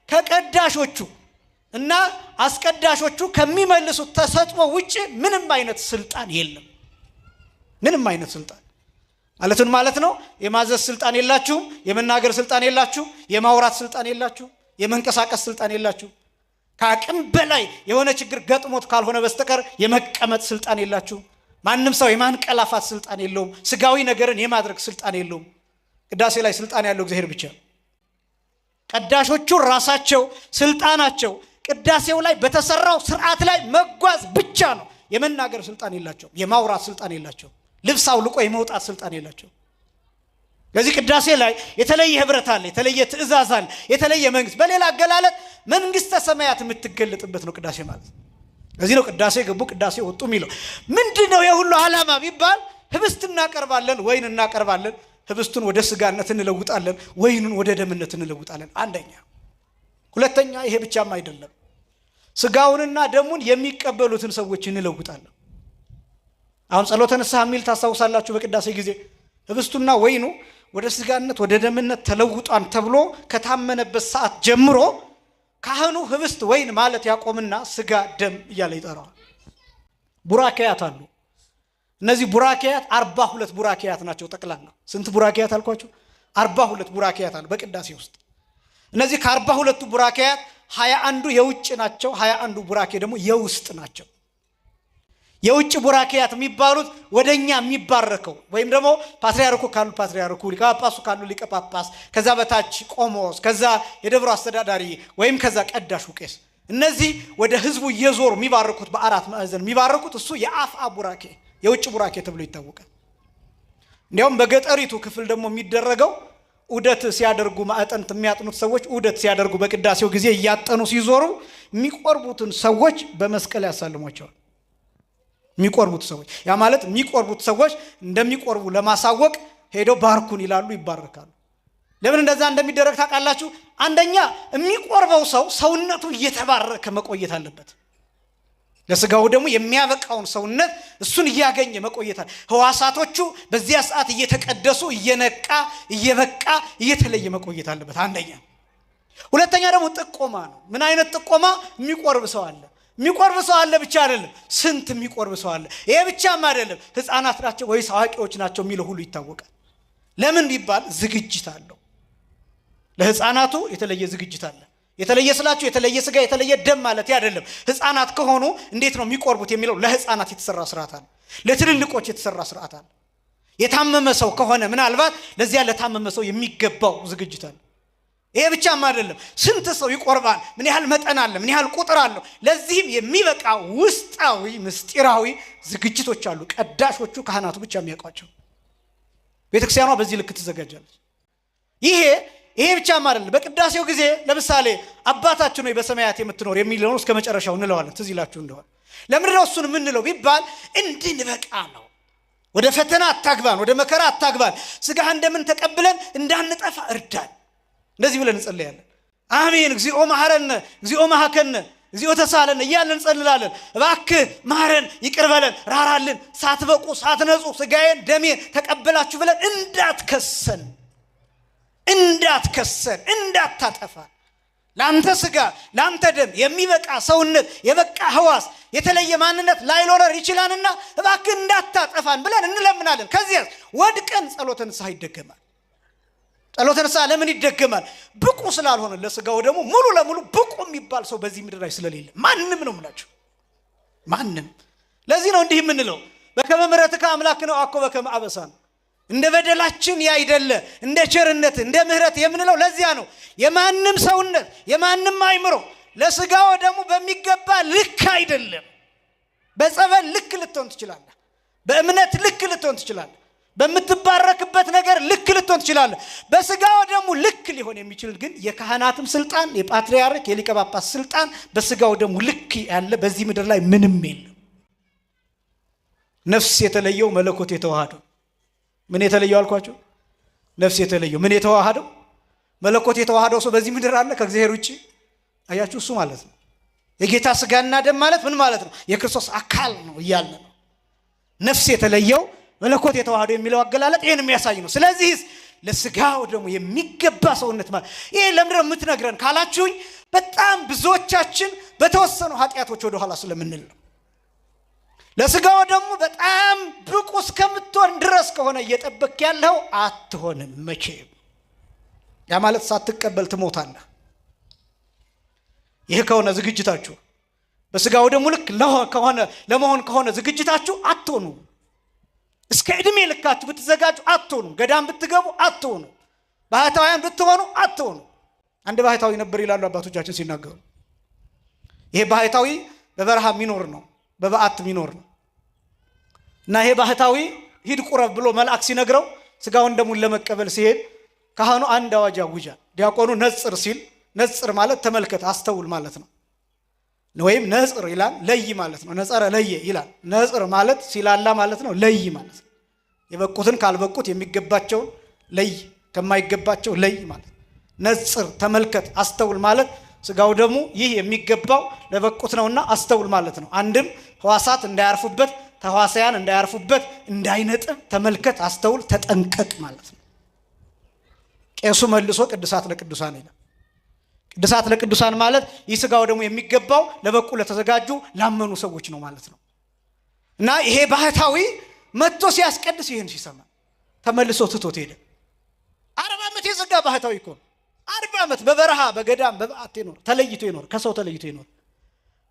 ከቀዳሾቹ እና አስቀዳሾቹ ከሚመልሱት ተሰጥኦ ውጪ ምንም አይነት ስልጣን የለም። ምንም አይነት ስልጣን ማለቱን ማለት ነው። የማዘዝ ስልጣን የላችሁም፣ የመናገር ስልጣን የላችሁ፣ የማውራት ስልጣን የላችሁ፣ የመንቀሳቀስ ስልጣን የላችሁ። ከአቅም በላይ የሆነ ችግር ገጥሞት ካልሆነ በስተቀር የመቀመጥ ስልጣን የላችሁ። ማንም ሰው የማንቀላፋት ስልጣን የለውም። ስጋዊ ነገርን የማድረግ ስልጣን የለውም። ቅዳሴ ላይ ስልጣን ያለው እግዚአብሔር ብቻ። ቀዳሾቹ ራሳቸው ስልጣናቸው ቅዳሴው ላይ በተሰራው ስርዓት ላይ መጓዝ ብቻ ነው። የመናገር ስልጣን የላቸው፣ የማውራት ስልጣን የላቸው፣ ልብስ አውልቆ የመውጣት ስልጣን የላቸው። ለዚህ ቅዳሴ ላይ የተለየ ህብረት አለ፣ የተለየ ትእዛዝ አለ፣ የተለየ መንግስት። በሌላ አገላለጥ መንግስተ ሰማያት የምትገለጥበት ነው ቅዳሴ ማለት። ለዚህ ነው ቅዳሴ ገቡ ቅዳሴ ወጡ የሚለው። ምንድነው የሁሉ ዓላማ ቢባል ህብስት እናቀርባለን፣ ወይን እናቀርባለን። ህብስቱን ወደ ስጋነት እንለውጣለን፣ ወይኑን ወደ ደምነት እንለውጣለን። አንደኛ። ሁለተኛ ይሄ ብቻም አይደለም፣ ስጋውንና ደሙን የሚቀበሉትን ሰዎች እንለውጣለን። አሁን ጸሎተ ንስሐ የሚል ታስታውሳላችሁ። በቅዳሴ ጊዜ ህብስቱና ወይኑ ወደ ስጋነት ወደ ደምነት ተለውጧን ተብሎ ከታመነበት ሰዓት ጀምሮ ካህኑ ህብስት ወይን ማለት ያቆምና ስጋ ደም እያለ ይጠራዋል። ቡራኬያት አሉ። እነዚህ ቡራኬያት 42 ቡራኬያት ናቸው ጠቅላላ። ስንት ቡራኬያት አልኳችሁ? 42 ቡራኬያት አሉ በቅዳሴ ውስጥ። እነዚህ ከ42ቱ ቡራኬያት 21ዱ የውጭ ናቸው፣ 21ዱ ቡራኬ ደግሞ የውስጥ ናቸው። የውጭ ቡራኬያት የሚባሉት ወደኛ የሚባረከው ወይም ደግሞ ፓትርያርኩ ካሉ ፓትርያርኩ፣ ሊቀ ጳጳሱ ካሉ ሊቀ ጳጳስ፣ ከዛ በታች ቆሞስ፣ ከዛ የደብሩ አስተዳዳሪ ወይም ከዛ ቀዳሹ ቄስ፣ እነዚህ ወደ ህዝቡ እየዞሩ የሚባርኩት በአራት ማዕዘን የሚባርኩት እሱ የአፍአ ቡራኬ የውጭ ቡራኬ ተብሎ ይታወቃል። እንዲያውም በገጠሪቱ ክፍል ደግሞ የሚደረገው ዑደት ሲያደርጉ ማዕጠንት የሚያጥኑት ሰዎች ዑደት ሲያደርጉ በቅዳሴው ጊዜ እያጠኑ ሲዞሩ የሚቆርቡትን ሰዎች በመስቀል ያሳልሟቸዋል። የሚቆርቡት ሰዎች ያ ማለት የሚቆርቡት ሰዎች እንደሚቆርቡ ለማሳወቅ ሄደው ባርኩን ይላሉ፣ ይባረካሉ። ለምን እንደዛ እንደሚደረግ ታውቃላችሁ? አንደኛ የሚቆርበው ሰው ሰውነቱ እየተባረከ መቆየት አለበት። ለስጋው ደግሞ የሚያበቃውን ሰውነት እሱን እያገኘ መቆየት አለ። ህዋሳቶቹ በዚያ ሰዓት እየተቀደሱ እየነቃ እየበቃ እየተለየ መቆየት አለበት አንደኛ። ሁለተኛ ደግሞ ጥቆማ ነው። ምን አይነት ጥቆማ? የሚቆርብ ሰው አለ። የሚቆርብ ሰው አለ ብቻ አይደለም፣ ስንት የሚቆርብ ሰው አለ። ይሄ ብቻም አይደለም፣ ህፃናት ናቸው ወይስ አዋቂዎች ናቸው የሚለው ሁሉ ይታወቃል። ለምን ቢባል ዝግጅት አለው። ለህፃናቱ የተለየ ዝግጅት አለ። የተለየ ስላችሁ የተለየ ስጋ የተለየ ደም ማለት አይደለም። ህፃናት ከሆኑ እንዴት ነው የሚቆርቡት የሚለው ለህፃናት የተሰራ ስርዓት አለ። ለትልልቆች የተሰራ ስርዓት አለ። የታመመ ሰው ከሆነ ምናልባት ለዚያ ለታመመ ሰው የሚገባው ዝግጅት አለ። ይሄ ብቻም አይደለም፣ ስንት ሰው ይቆርባል፣ ምን ያህል መጠን አለ፣ ምን ያህል ቁጥር አለው። ለዚህም የሚበቃ ውስጣዊ ምስጢራዊ ዝግጅቶች አሉ። ቀዳሾቹ ካህናቱ ብቻ የሚያውቋቸው። ቤተክርስቲያኗ በዚህ ልክ ትዘጋጃለች። ይሄ ብቻም አይደለም። በቅዳሴው ጊዜ ለምሳሌ አባታችን ሆይ በሰማያት የምትኖር የሚለውን እስከ መጨረሻው እንለዋለን። ትዝ ይላችሁ እንደሆነ ለምን ነው እሱን የምንለው ቢባል እንድንበቃ ነው። ወደ ፈተና አታግባን፣ ወደ መከራ አታግባን፣ ስጋህ እንደምን ተቀብለን እንዳንጠፋ እርዳን። እንደዚህ ብለን እንጸልያለን። አሜን እግዚኦ መሐረነ እግዚኦ መሐከነ እግዚኦ ተሳለን እያልን እንጸልላለን። እባክህ ማረን፣ ይቅር በለን፣ ራራልን፣ ሳትበቁ ሳትነጹ ስጋዬን ደሜን ተቀበላችሁ ብለን እንዳትከሰን እንዳታጠፋ ላንተ ስጋ ላንተ ደም የሚበቃ ሰውነት የበቃ ህዋስ የተለየ ማንነት ላይኖረን ይችላልና እባክህ እንዳታጠፋን ብለን እንለምናለን። ከዚያ ወድቀን ጸሎተ ንስሐ ይደገማል። ጸሎተ ንስሐ ለምን ይደገማል? ብቁ ስላልሆነ ለስጋው ደግሞ ሙሉ ለሙሉ ብቁ የሚባል ሰው በዚህ ምድር ላይ ስለሌለ ማንም ነው የምላችሁ፣ ማንም። ለዚህ ነው እንዲህ የምንለው በከመ ምሕረትከ አምላክነ አኮ በከመ አበሳነ፣ እንደ በደላችን ያይደለ እንደ ቸርነት እንደ ምህረት የምንለው ለዚያ ነው። የማንም ሰውነት የማንም አይምሮ ለስጋው ደግሞ በሚገባ ልክ አይደለም። በጸበል ልክ ልትሆን ትችላለህ፣ በእምነት ልክ ልትሆን ትችላለህ፣ በምትባረክበት ነገር ልክ ልትሆን ትችላለህ። በስጋው ደግሞ ልክ ሊሆን የሚችል ግን የካህናትም ስልጣን የፓትርያርክ የሊቀ ጳጳስ ስልጣን በስጋው ደግሞ ልክ ያለ በዚህ ምድር ላይ ምንም የለም። ነፍስ የተለየው መለኮት የተዋሃደው ምን የተለየው አልኳችሁ? ነፍስ የተለየው ምን የተዋሃደው መለኮት የተዋሃደው ሰው በዚህ ምድር አለ ከእግዚአብሔር ውጪ? አያችሁ፣ እሱ ማለት ነው የጌታ ስጋና ደም ማለት ምን ማለት ነው? የክርስቶስ አካል ነው እያለ ነው። ነፍስ የተለየው መለኮት የተዋሃደው የሚለው አገላለጥ ይሄን የሚያሳይ ነው። ስለዚህ ለስጋው ደግሞ የሚገባ ሰውነት ማለት ይሄ ለምንድነው የምትነግረን ካላችሁኝ፣ በጣም ብዙዎቻችን በተወሰኑ ኃጢአቶች ወደ ኋላ ስለምንል ነው። ለስጋው ደግሞ በጣም ብቁ እስከምትሆን ድረስ ከሆነ እየጠበቅ ያለው አትሆንም መቼም። ያ ማለት ሳትቀበል ትሞታለህ። ይሄ ከሆነ ዝግጅታችሁ በስጋው ደግሞ ልክ ለመሆን ከሆነ ዝግጅታችሁ አትሆኑ። እስከ ዕድሜ ልካችሁ ብትዘጋጁ አትሆኑ። ገዳም ብትገቡ አትሆኑ። ባህታውያን ብትሆኑ አትሆኑ። አንድ ባህታዊ ነበር ይላሉ አባቶቻችን ሲናገሩ። ይሄ ባህታዊ በበረሃ የሚኖር ነው፣ በበዓት የሚኖር ነው። እና ይሄ ባህታዊ ሂድ ቁረብ ብሎ መልአክ ሲነግረው ስጋውን ደሙን ለመቀበል ሲሄድ ካህኑ አንድ አዋጅ ያውጃል። ዲያቆኑ ነጽር ሲል፣ ነጽር ማለት ተመልከት አስተውል ማለት ነው። ወይም ነጽር ይላል ለይ ማለት ነው። ነጸረ ለየ ይላል። ነጽር ማለት ሲላላ ማለት ነው። ለይ ማለት ነው የበቁትን ካልበቁት የሚገባቸውን ለይ ከማይገባቸው ለይ ማለት። ነጽር ተመልከት አስተውል ማለት ስጋው ደግሞ ይህ የሚገባው ለበቁት ነውና አስተውል ማለት ነው። አንድም ህዋሳት እንዳያርፉበት ተህዋሳያን እንዳያርፉበት እንዳይነጥብ ተመልከት አስተውል ተጠንቀቅ ማለት ነው። ቄሱ መልሶ ቅዱሳት ለቅዱሳን ይላል። ቅዱሳት ለቅዱሳን ማለት ይህ ስጋው ደግሞ የሚገባው ለበቁ ለተዘጋጁ ላመኑ ሰዎች ነው ማለት ነው። እና ይሄ ባህታዊ መጥቶ ሲያስቀድስ ይህን ሲሰማ ተመልሶ ትቶት ሄደ። 40 ዓመት የዘጋ ባህታዊ እኮ 40 ዓመት በበረሃ በገዳም በበዓት ይኖር ተለይቶ ይኖር ከሰው ተለይቶ ይኖር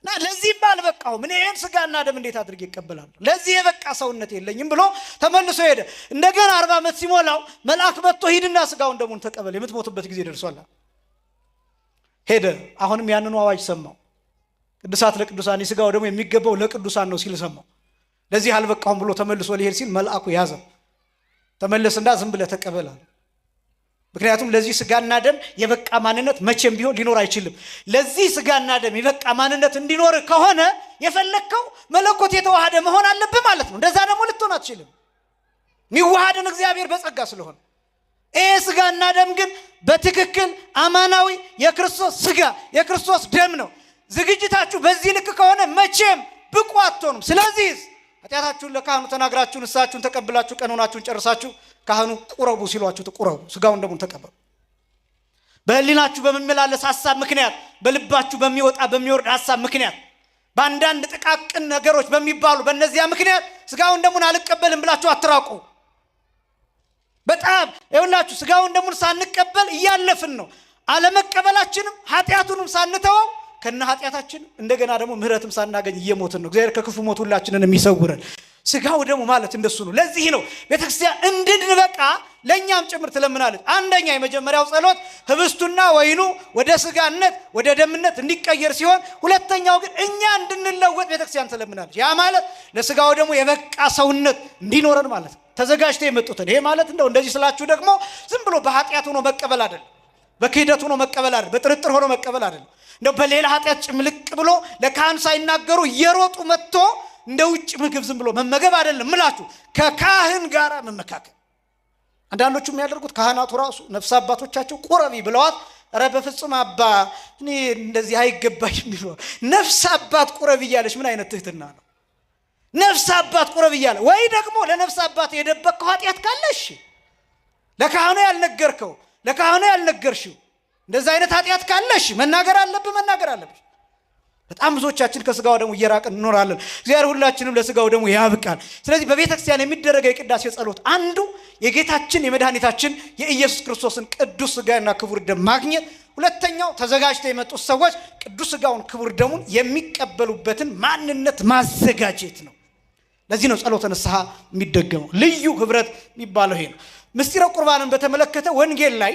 እና ለዚህም አልበቃሁም እኔ ይህን ስጋና ደም እንዴት አድርጌ እቀበላለሁ? ለዚህ የበቃ ሰውነት የለኝም ብሎ ተመልሶ ሄደ። እንደገና 40 ዓመት ሲሞላው መልአክ መጥቶ ሂድና ስጋውን ደሙን ተቀበል የምትሞትበት ጊዜ ደርሷል ሄደ። አሁንም ያንኑ አዋጅ ሰማው። ቅዱሳት ለቅዱሳን ስጋው ደግሞ የሚገባው ለቅዱሳን ነው ሲል ሰማው። ለዚህ አልበቃሁም ብሎ ተመልሶ ሊሄድ ሲል መልአኩ ያዘው። ተመለስና ዝም ብለህ ተቀበል አለ። ምክንያቱም ለዚህ ስጋና ደም የበቃ ማንነት መቼም ቢሆን ሊኖር አይችልም። ለዚህ ስጋና ደም የበቃ ማንነት እንዲኖር ከሆነ የፈለከው መለኮት የተዋሃደ መሆን አለብህ ማለት ነው። እንደዛ ደግሞ ልትሆን አትችልም። የሚዋሃድን እግዚአብሔር በጸጋ ስለሆነ ይሄ ስጋና ደም ግን በትክክል አማናዊ የክርስቶስ ስጋ የክርስቶስ ደም ነው። ዝግጅታችሁ በዚህ ልክ ከሆነ መቼም ብቁ አትሆኑም። ስለዚህ ኃጢአታችሁን ለካህኑ ተናግራችሁ ንስሐችሁን ተቀብላችሁ ቀኖናችሁን ጨርሳችሁ ካህኑ ቁረቡ ሲሏችሁ ተቁረቡ፣ ስጋውን ደሙን ተቀበሉ። በህሊናችሁ በመመላለስ ሐሳብ ምክንያት፣ በልባችሁ በሚወጣ በሚወርድ ሐሳብ ምክንያት፣ በአንዳንድ ጥቃቅን ነገሮች በሚባሉ በእነዚያ ምክንያት ስጋውን ደሙን አልቀበልም ብላችሁ አትራቁ። በጣም ይኸውላችሁ ስጋውን ደሙን ሳንቀበል እያለፍን ነው። አለመቀበላችንም ኃጢአቱንም ሳንተወው ከነ ኃጢአታችን እንደገና ደግሞ ምህረትም ሳናገኝ እየሞትን ነው። እግዚአብሔር ከክፉ ሞት ሁላችንን የሚሰውረን። ስጋው ደሙ ማለት እንደሱ ነው። ለዚህ ነው ቤተክርስቲያን እንድንበቃ ለኛም ጭምር ትለምናለች። አንደኛ የመጀመሪያው ጸሎት ህብስቱና ወይኑ ወደ ስጋነት ወደ ደምነት እንዲቀየር ሲሆን፣ ሁለተኛው ግን እኛ እንድንለወጥ ቤተክርስቲያን ትለምናለች። ያ ማለት ለስጋው ደግሞ የበቃ ሰውነት እንዲኖረን ማለት ነው። ተዘጋጅተው የመጡትን ይሄ ማለት እንደዚህ ስላችሁ ደግሞ ዝም ብሎ በኃጢአት ሆኖ መቀበል አይደለም፣ በክህደት ሆኖ መቀበል አይደለም፣ በጥርጥር ሆኖ መቀበል አይደለም። በሌላ ኃጢአት ጭምልቅ ብሎ ለካህን ሳይናገሩ እየሮጡ መጥቶ እንደ ውጭ ምግብ ዝም ብሎ መመገብ አይደለም ምላችሁ፣ ከካህን ጋር መመካከል። አንዳንዶቹ የሚያደርጉት ካህናቱ ራሱ ነፍስ አባቶቻቸው ቁረቢ ብለዋት፣ ኧረ በፍጹም አባ እኔ እንደዚህ አይገባሽም ይሉ። ነፍስ አባት ቁረቢ እያለች ምን አይነት ትህትና ነው? ነፍስ አባት ቁረቢ እያለ ወይ ደግሞ ለነፍስ አባት የደበቅከው ኃጢአት ካለሽ ለካህኑ ያልነገርከው ለካህኑ ያልነገርሽው እንደዚህ አይነት ኃጢአት ካለሽ መናገር አለብሽ። በጣም ብዙዎቻችን ከስጋው ደሙ እየራቅን እንኖራለን። እግዚአብሔር ሁላችንም ለስጋው ደሙ ያብቃል። ስለዚህ በቤተክርስቲያን የሚደረገው የቅዳሴ ጸሎት አንዱ የጌታችን የመድኃኒታችን የኢየሱስ ክርስቶስን ቅዱስ ስጋና ክቡር ደም ማግኘት፣ ሁለተኛው ተዘጋጅተው የመጡት ሰዎች ቅዱስ ስጋውን ክቡር ደሙን የሚቀበሉበትን ማንነት ማዘጋጀት ነው። ለዚህ ነው ጸሎተ ንስሐ የሚደገመው። ልዩ ህብረት የሚባለው ይሄ ነው። ምስጢረ ቁርባንን በተመለከተ ወንጌል ላይ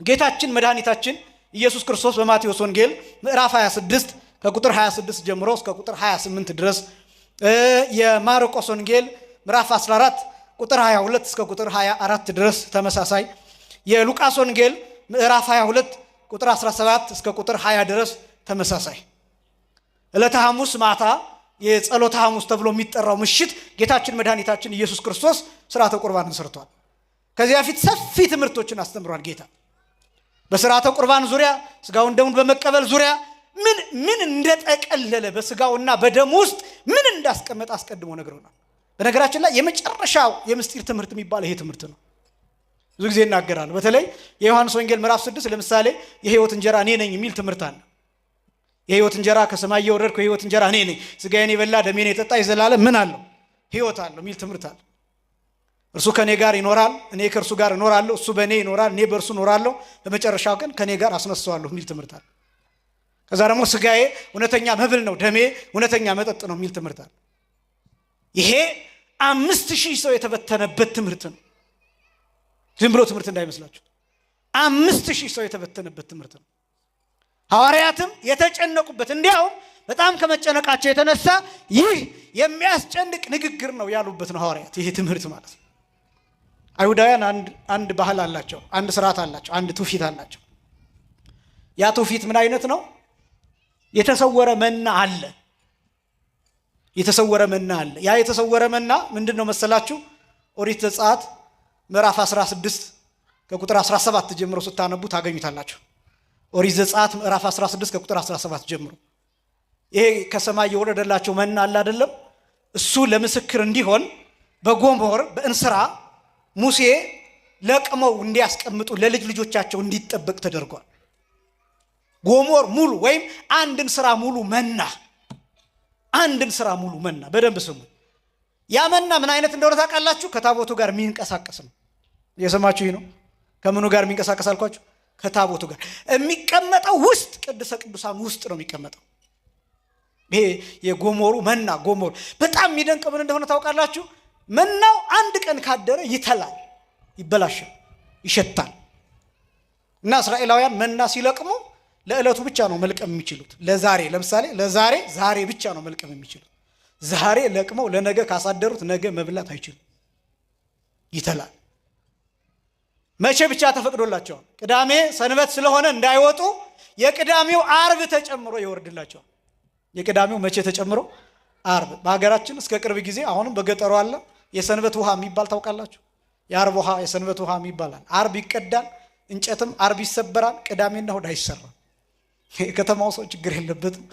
ጌታችን መድኃኒታችን ኢየሱስ ክርስቶስ በማቴዎስ ወንጌል ምዕራፍ 26 ከቁጥር 26 ጀምሮ እስከ ቁጥር 28 ድረስ፣ የማርቆስ ወንጌል ምዕራፍ 14 ቁጥር 22 እስከ ቁጥር 24 ድረስ ተመሳሳይ፣ የሉቃስ ወንጌል ምዕራፍ 22 ቁጥር 17 እስከ ቁጥር 20 ድረስ ተመሳሳይ። ዕለተ ሐሙስ ማታ የጸሎተ ሐሙስ ተብሎ የሚጠራው ምሽት ጌታችን መድኃኒታችን ኢየሱስ ክርስቶስ ሥርዓተ ቁርባንን ሰርቷል። ከዚያ በፊት ሰፊ ትምህርቶችን አስተምሯል ጌታ በሥርዓተ ቁርባን ዙሪያ፣ ስጋውን ደሙን በመቀበል ዙሪያ ምን እንደጠቀለለ በስጋውና በደሙ ውስጥ ምን እንዳስቀመጠ አስቀድሞ ነግሮናል። በነገራችን ላይ የመጨረሻው የምስጢር ትምህርት የሚባል ይሄ ትምህርት ነው። ብዙ ጊዜ እናገራል። በተለይ የዮሐንስ ወንጌል ምዕራፍ 6 ለምሳሌ የሕይወት እንጀራ እኔ ነኝ የሚል ትምህርት አለ። የሕይወት እንጀራ ከሰማይ የወረድኩ የሕይወት እንጀራ እኔ ነኝ፣ ስጋዬን የበላ ደሜን የጠጣ የዘላለም ምን አለው ሕይወት አለው የሚል ትምህርት አለ። እርሱ ከኔ ጋር ይኖራል፣ እኔ ከእርሱ ጋር እኖራለሁ፣ እሱ በእኔ ይኖራል፣ እኔ በእርሱ እኖራለሁ፣ በመጨረሻው ቀን ከኔ ጋር አስነሳዋለሁ የሚል ትምህርት አለ። ከዛ ደግሞ ስጋዬ እውነተኛ መብል ነው፣ ደሜ እውነተኛ መጠጥ ነው የሚል ትምህርት አለ። ይሄ 5000 ሰው የተበተነበት ትምህርት ነው። ዝም ብሎ ትምህርት እንዳይመስላችሁ፣ 5000 ሰው የተበተነበት ትምህርት ነው። ሐዋርያትም የተጨነቁበት፣ እንዲያውም በጣም ከመጨነቃቸው የተነሳ ይህ የሚያስጨንቅ ንግግር ነው ያሉበት ነው ሐዋርያት። ይሄ ትምህርት ማለት ነው። አይሁዳውያን አንድ ባህል አላቸው፣ አንድ ስርዓት አላቸው፣ አንድ ትውፊት አላቸው። ያ ትውፊት ምን አይነት ነው? የተሰወረ መና አለ። የተሰወረ መና አለ። ያ የተሰወረ መና ምንድነው መሰላችሁ? ኦሪት ዘጸአት ምዕራፍ 16 ከቁጥር 17 ጀምሮ ስታነቡ ታገኙታላችሁ። ኦሪት ዘጸአት ምዕራፍ 16 ከቁጥር 17 ጀምሮ ይሄ ከሰማይ የወረደላቸው መና አለ አይደለም? እሱ ለምስክር እንዲሆን በጎሞር በእንስራ ሙሴ ለቅመው እንዲያስቀምጡ ለልጅ ልጆቻቸው እንዲጠበቅ ተደርጓል። ጎሞር ሙሉ ወይም አንድን ስራ ሙሉ መና፣ አንድን ስራ ሙሉ መና። በደንብ ስሙ። ያ መና ምን አይነት እንደሆነ ታውቃላችሁ? ከታቦቱ ጋር የሚንቀሳቀስ ነው። እየሰማችሁ ነው? ከምኑ ጋር የሚንቀሳቀስ አልኳችሁ? ከታቦቱ ጋር የሚቀመጠው ውስጥ ቅድስተ ቅዱሳን ውስጥ ነው የሚቀመጠው። ይሄ የጎሞሩ መና ጎሞር በጣም የሚደንቅ ምን እንደሆነ ታውቃላችሁ? መናው አንድ ቀን ካደረ ይተላል፣ ይበላሻል፣ ይሸታል። እና እስራኤላውያን መና ሲለቅሙ ለዕለቱ ብቻ ነው መልቀም የሚችሉት። ለዛሬ ለምሳሌ ዛሬ ብቻ ነው መልቀም የሚችሉት። ዛሬ ለቅመው ለነገ ካሳደሩት ነገ መብላት አይችሉም፣ ይተላል። መቼ ብቻ ተፈቅዶላቸዋል? ቅዳሜ ሰንበት ስለሆነ እንዳይወጡ የቅዳሜው አርብ ተጨምሮ ይወርድላቸዋል። የቅዳሜው መቼ ተጨምሮ? አርብ። በሀገራችን እስከ ቅርብ ጊዜ አሁንም በገጠሩ አለ የሰንበት ውሃ የሚባል ታውቃላችሁ? የአርብ ውሃ የሰንበት ውሃ ይባላል። አርብ ይቀዳል፣ እንጨትም አርብ ይሰበራል፣ ቅዳሜና እሑድ አይሰራም። የከተማው ሰው ችግር የለበትም።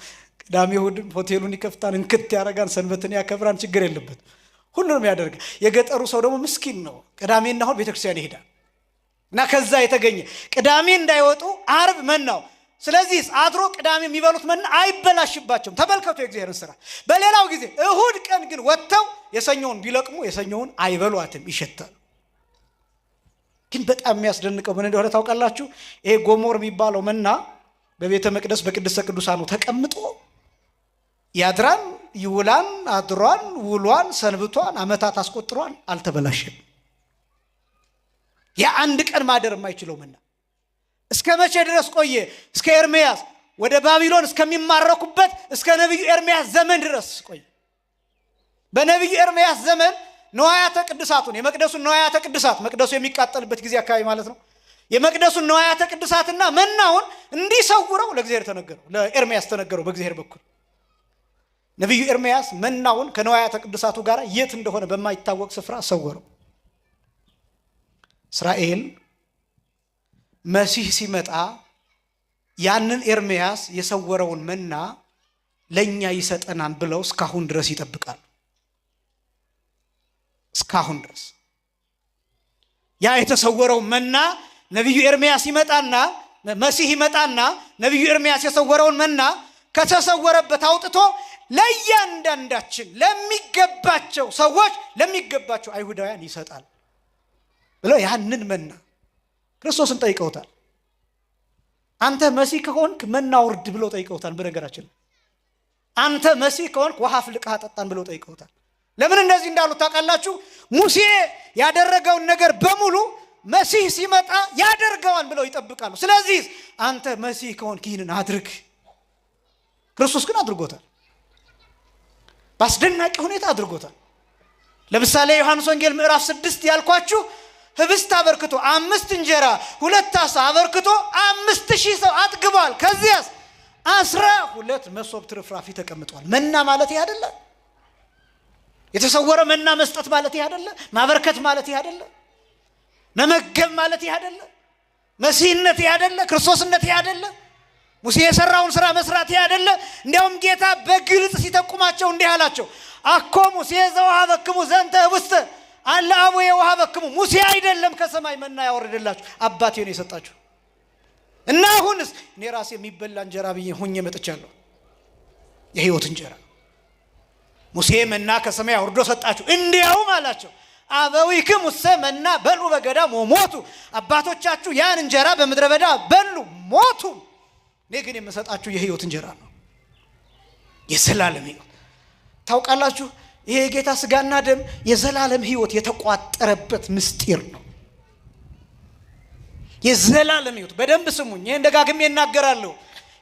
ቅዳሜ እሑድም ሆቴሉን ይከፍታል፣ እንክት ያደርጋል፣ ሰንበትን ያከብራል፣ ችግር የለበትም። ሁሉንም ያደርጋል። የገጠሩ ሰው ደግሞ ምስኪን ነው። ቅዳሜና እሑድ ቤተክርስቲያን ይሄዳል እና ከዛ የተገኘ ቅዳሜ እንዳይወጡ አርብ መናው። ስለዚህ አድሮ ቅዳሜ የሚበሉት መና አይበላሽባቸውም። ተመልከቱ የእግዚአብሔርን ስራ። በሌላው ጊዜ እሑድ ቀን ግን ወጥተው የሰኞውን ቢለቅሙ የሰኞውን አይበሏትም፣ ይሸታል። ግን በጣም የሚያስደንቀው ምን እንደሆነ ታውቃላችሁ? ይሄ ጎሞር የሚባለው መና በቤተ መቅደስ በቅድስተ ቅዱሳኑ ተቀምጦ ያድራን፣ ይውላን፣ አድሯን፣ ውሏን፣ ሰንብቷን፣ ዓመታት አስቆጥሯን፣ አልተበላሸም። የአንድ ቀን ማደር የማይችለው መና እስከ መቼ ድረስ ቆየ? እስከ ኤርምያስ ወደ ባቢሎን እስከሚማረኩበት እስከ ነቢዩ ኤርምያስ ዘመን ድረስ ቆየ። በነቢዩ ኤርምያስ ዘመን ነዋያተ ቅድሳቱን የመቅደሱን ነዋያተ ቅድሳት መቅደሱ የሚቃጠልበት ጊዜ አካባቢ ማለት ነው። የመቅደሱን ነዋያተ ቅድሳትና መናውን እንዲሰውረው ለእግዚአብሔር ተነገረው፣ ለኤርምያስ ተነገረው በእግዚአብሔር በኩል። ነቢዩ ኤርምያስ መናውን ከነዋያተ ቅድሳቱ ጋር የት እንደሆነ በማይታወቅ ስፍራ ሰወረው። እስራኤል መሲህ ሲመጣ ያንን ኤርምያስ የሰወረውን መና ለኛ ይሰጠናል ብለው እስካሁን ድረስ ይጠብቃሉ። እስካሁን ድረስ ያ የተሰወረው መና ነቢዩ ኤርምያስ ይመጣና መሲህ ይመጣና ነቢዩ ኤርምያስ የሰወረውን መና ከተሰወረበት አውጥቶ ለእያንዳንዳችን ለሚገባቸው ሰዎች ለሚገባቸው አይሁዳውያን ይሰጣል ብለው ያንን መና ክርስቶስን ጠይቀውታል። አንተ መሲህ ከሆንክ መና ውርድ ብለው ጠይቀውታል። በነገራችን አንተ መሲህ ከሆንክ ውሃ አፍልቀህ አጠጣን ብለው ጠይቀውታል። ለምን እንደዚህ እንዳሉት ታውቃላችሁ? ሙሴ ያደረገውን ነገር በሙሉ መሲህ ሲመጣ ያደርገዋል ብለው ይጠብቃሉ። ስለዚህ አንተ መሲህ ከሆንክ ይህንን አድርግ። ክርስቶስ ግን አድርጎታል። በአስደናቂ ሁኔታ አድርጎታል። ለምሳሌ ዮሐንስ ወንጌል ምዕራፍ 6 ያልኳችሁ ህብስት አበርክቶ 5 እንጀራ 2 ዓሣ አበርክቶ 5000 ሰው አጥግቧል። ከዚያስ 12 መሶብ ትርፍራፊ ተቀምጧል። መና ማለት ይሄ አይደለ? የተሰወረ መና መስጠት ማለት ይሄ አይደለ? ማበርከት ማለት ይሄ አይደለ? መመገብ ማለት ይሄ አይደለ? መሲህነት ይሄ አይደለ? ክርስቶስነት ይሄ አይደለ? ሙሴ የሰራውን ስራ መስራት ይሄ አይደለ? እንዲያውም ጌታ በግልጽ ሲጠቁማቸው እንዲህ አላቸው፣ አኮ ሙሴ ዘወሀበክሙ ዘንተ ህብስተ አለ አቡየ ወሀበክሙ። ሙሴ አይደለም ከሰማይ መና ያወረደላችሁ አባቴ ነው የሰጣችሁ። እና አሁንስ እኔ ራሴ የሚበላ እንጀራ ብዬ ሆኜ መጥቻለሁ፣ የህይወት እንጀራ። ሙሴ መና ከሰማይ አውርዶ ሰጣችሁ። እንዲያውም አላቸው አበዊክሙ መና በሉ በገዳም ወሞቱ፣ አባቶቻችሁ ያን እንጀራ በምድረ በዳ በሉ ሞቱ። እኔ ግን የምሰጣችሁ የህይወት እንጀራ ነው፣ የዘላለም ህይወት። ታውቃላችሁ ይሄ የጌታ ስጋና ደም የዘላለም ህይወት የተቋጠረበት ምስጢር ነው። የዘላለም ህይወት በደንብ ስሙኝ፣ ይሄን ደጋግሜ እናገራለሁ።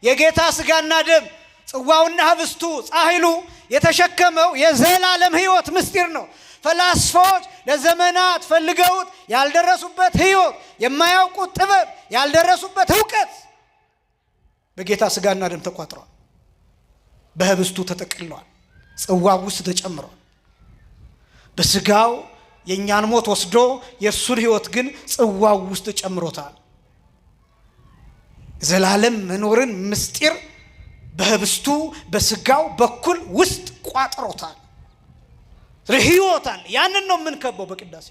የጌታ ስጋና ደም ጽዋውና ህብስቱ ጻሕሉ የተሸከመው የዘላለም ህይወት ምስጢር ነው። ፈላስፎች ለዘመናት ፈልገውት ያልደረሱበት ህይወት፣ የማያውቁት ጥበብ፣ ያልደረሱበት እውቀት በጌታ ስጋና ደም ተቋጥሯል። በህብስቱ ተጠቅልሏል፣ ጽዋው ውስጥ ተጨምሯል። በስጋው የእኛን ሞት ወስዶ የእርሱን ህይወት ግን ጽዋው ውስጥ ጨምሮታል። ዘላለም መኖርን ምስጢር በህብስቱ በስጋው በኩል ውስጥ ቋጥሮታል። ህይወት አለ። ያንን ነው የምንከበው በቅዳሴ።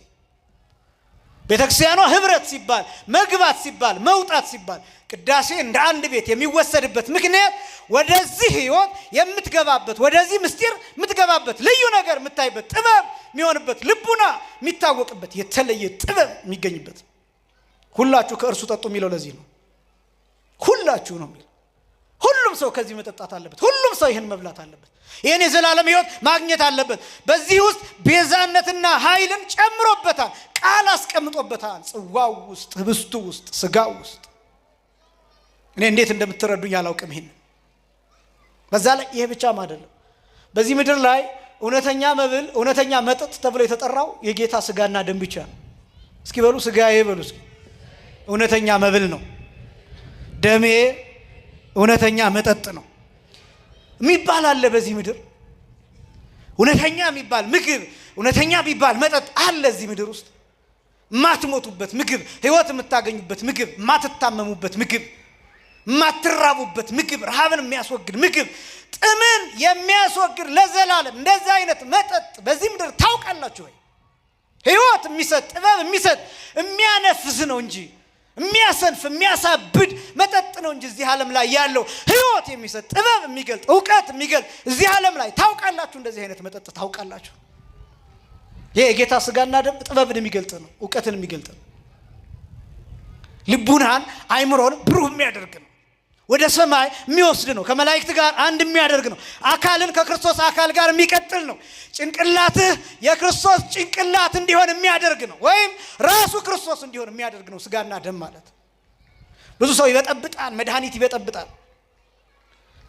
ቤተክርስቲያኗ ህብረት ሲባል መግባት ሲባል መውጣት ሲባል ቅዳሴ እንደ አንድ ቤት የሚወሰድበት ምክንያት ወደዚህ ህይወት የምትገባበት ወደዚህ ምስጢር የምትገባበት ልዩ ነገር የምታይበት ጥበብ የሚሆንበት ልቡና የሚታወቅበት የተለየ ጥበብ የሚገኝበት። ሁላችሁ ከእርሱ ጠጡ የሚለው ለዚህ ነው። ሁላችሁ ነው የሚለው። ሁሉም ሰው ከዚህ መጠጣት አለበት። ሁሉም ሰው ይህን መብላት አለበት። ይህን የዘላለም ህይወት ማግኘት አለበት። በዚህ ውስጥ ቤዛነትና ኃይልን ጨምሮበታል። ቃል አስቀምጦበታል። ጽዋው ውስጥ፣ ህብስቱ ውስጥ፣ ስጋው ውስጥ። እኔ እንዴት እንደምትረዱኝ አላውቅም። ይሄን በዛ ላይ ይሄ ብቻም አይደለም። በዚህ ምድር ላይ እውነተኛ መብል፣ እውነተኛ መጠጥ ተብሎ የተጠራው የጌታ ስጋና ደም ብቻ ነው። እስኪ በሉ ስጋዬ በሉ። እስኪ እውነተኛ መብል ነው። ደሜ እውነተኛ መጠጥ ነው የሚባል አለ በዚህ ምድር። እውነተኛ የሚባል ምግብ፣ እውነተኛ የሚባል መጠጥ አለ እዚህ ምድር ውስጥ። ማትሞቱበት ምግብ፣ ህይወት የምታገኙበት ምግብ፣ ማትታመሙበት ምግብ፣ ማትራቡበት ምግብ፣ ረሃብን የሚያስወግድ ምግብ፣ ጥምን የሚያስወግድ ለዘላለም እንደዛ አይነት መጠጥ በዚህ ምድር ታውቃላችሁ ወይ? ህይወት የሚሰጥ ጥበብ የሚሰጥ የሚያነፍስ ነው እንጂ የሚያሰንፍ የሚያሳብድ መጠጥ ነው እንጂ እዚህ ዓለም ላይ ያለው ህይወት የሚሰጥ ጥበብ የሚገልጥ ዕውቀት የሚገልጥ እዚህ ዓለም ላይ ታውቃላችሁ? እንደዚህ አይነት መጠጥ ታውቃላችሁ? ይሄ የጌታ ስጋና ደም ጥበብን የሚገልጥ ነው፣ ዕውቀትን የሚገልጥ ነው። ልቡናን አይምሮን ብሩህ የሚያደርግ ነው። ወደ ሰማይ የሚወስድ ነው። ከመላእክት ጋር አንድ የሚያደርግ ነው። አካልን ከክርስቶስ አካል ጋር የሚቀጥል ነው። ጭንቅላትህ የክርስቶስ ጭንቅላት እንዲሆን የሚያደርግ ነው። ወይም ራሱ ክርስቶስ እንዲሆን የሚያደርግ ነው ስጋና ደም ማለት። ብዙ ሰው ይበጠብጣል፣ መድኃኒት ይበጠብጣል።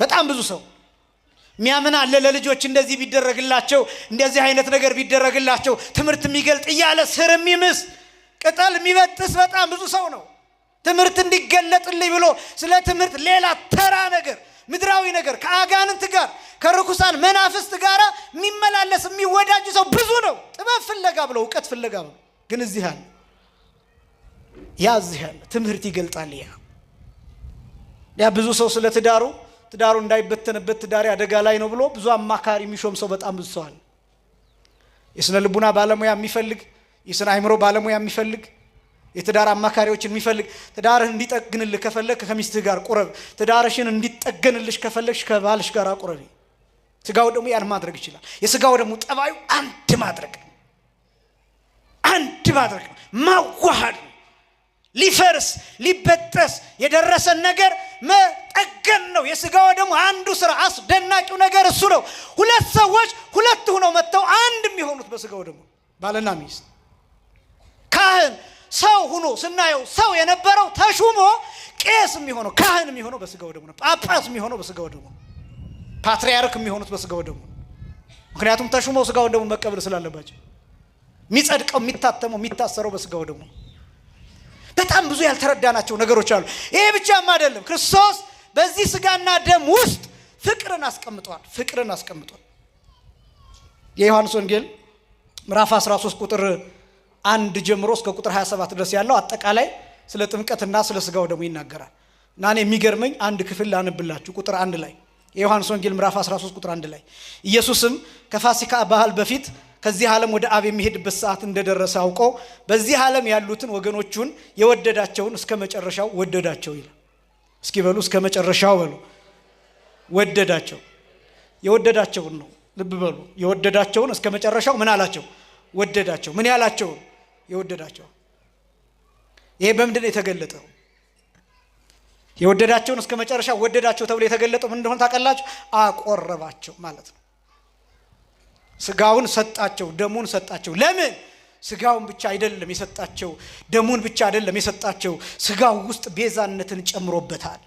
በጣም ብዙ ሰው የሚያምን አለ ለልጆች እንደዚህ ቢደረግላቸው፣ እንደዚህ አይነት ነገር ቢደረግላቸው ትምህርት የሚገልጥ እያለ ስር የሚምስ ቅጠል የሚበጥስ በጣም ብዙ ሰው ነው። ትምህርት እንዲገለጥልኝ ብሎ ስለ ትምህርት ሌላ ተራ ነገር ምድራዊ ነገር ከአጋንንት ጋር ከርኩሳን መናፍስት ጋር የሚመላለስ የሚወዳጅ ሰው ብዙ ነው። ጥበብ ፍለጋ ብሎ ዕውቀት ፍለጋ ብሎ ግን እዚህ አለ እዚህ አለ ትምህርት ይገልጣል። ያ ብዙ ሰው ስለ ትዳሩ እንዳይበተንበት ትዳሪ አደጋ ላይ ነው ብሎ ብዙ አማካሪ የሚሾም ሰው በጣም ብዙ ሰው አለ። የስነ ልቡና ባለሙያ የሚፈልግ፣ የስነ አእምሮ ባለሙያ የሚፈልግ፣ የትዳር አማካሪዎችን የሚፈልግ። ትዳርህ እንዲጠግንልህ ከፈለክ ከሚስትህ ጋር ቁረብ። ትዳርሽን እንዲጠገንልሽ ከፈለክሽ ከባልሽ ጋር ቁረቢ። ስጋው ደግሞ ያን ማድረግ ይችላል። የስጋው ደግሞ ጠባዩ አንድ ማድረግ ነው፣ ማዋሃድ ነው። ሊፈርስ ሊበጠስ የደረሰን ነገር መጠገን ነው። የስጋው ደግሞ አንዱ ስራ አስደናቂው ነገር እሱ ነው። ሁለት ሰዎች ሁለት ሆነው መጥተው አንድ የሚሆኑት በስጋው ደግሞ ባልና ሚስት። ካህን ሰው ሆኖ ስናየው ሰው የነበረው ተሹሞ ቄስ የሚሆነው ካህን የሚሆነው በስጋው ደግሞ ነው። ጳጳስ የሚሆነው በስጋው ደግሞ፣ ፓትርያርክ የሚሆኑት በስጋው ደግሞ። ምክንያቱም ተሹሞ ስጋው ደግሞ መቀበል ስላለባቸው የሚጸድቀው የሚታተመው የሚታሰረው በስጋው ደግሞ። በጣም ብዙ ያልተረዳናቸው ነገሮች አሉ። ይሄ ብቻም አይደለም። ክርስቶስ በዚህ ስጋና ደም ውስጥ ፍቅርን አስቀምጧል። የዮሐንስ ወንጌል ምዕራፍ 13 ቁጥር 1 ጀምሮ እስከ ቁጥር 27 ድረስ ያለው አጠቃላይ ስለ ጥምቀትና ስለ ስጋው ደግሞ ይናገራል። እና እኔ የሚገርመኝ አንድ ክፍል ላነብላችሁ። ቁጥር 1 ላይ የዮሐንስ ወንጌል ምዕራፍ 13 ቁጥር 1 ላይ ኢየሱስም ከፋሲካ በዓል በፊት ከዚህ ዓለም ወደ አብ የሚሄድበት ሰዓት እንደደረሰ አውቆ በዚህ ዓለም ያሉትን ወገኖቹን የወደዳቸውን እስከ መጨረሻው ወደዳቸው ይላል። እስኪ በሉ እስከ መጨረሻው በሉ። ወደዳቸው። የወደዳቸውን ነው። ልብ በሉ። የወደዳቸውን እስከ መጨረሻው ምን አላቸው? ወደዳቸው። ምን ያላቸው? የወደዳቸው። ይሄ በምንድን ነው የተገለጠው? የወደዳቸውን እስከ መጨረሻው ወደዳቸው ተብሎ የተገለጠው ምን እንደሆነ ታውቃላችሁ? አቆረባቸው ማለት ነው። ስጋውን ሰጣቸው፣ ደሙን ሰጣቸው። ለምን? ስጋውን ብቻ አይደለም የሰጣቸው፣ ደሙን ብቻ አይደለም የሰጣቸው፣ ስጋው ውስጥ ቤዛነትን ጨምሮበታል።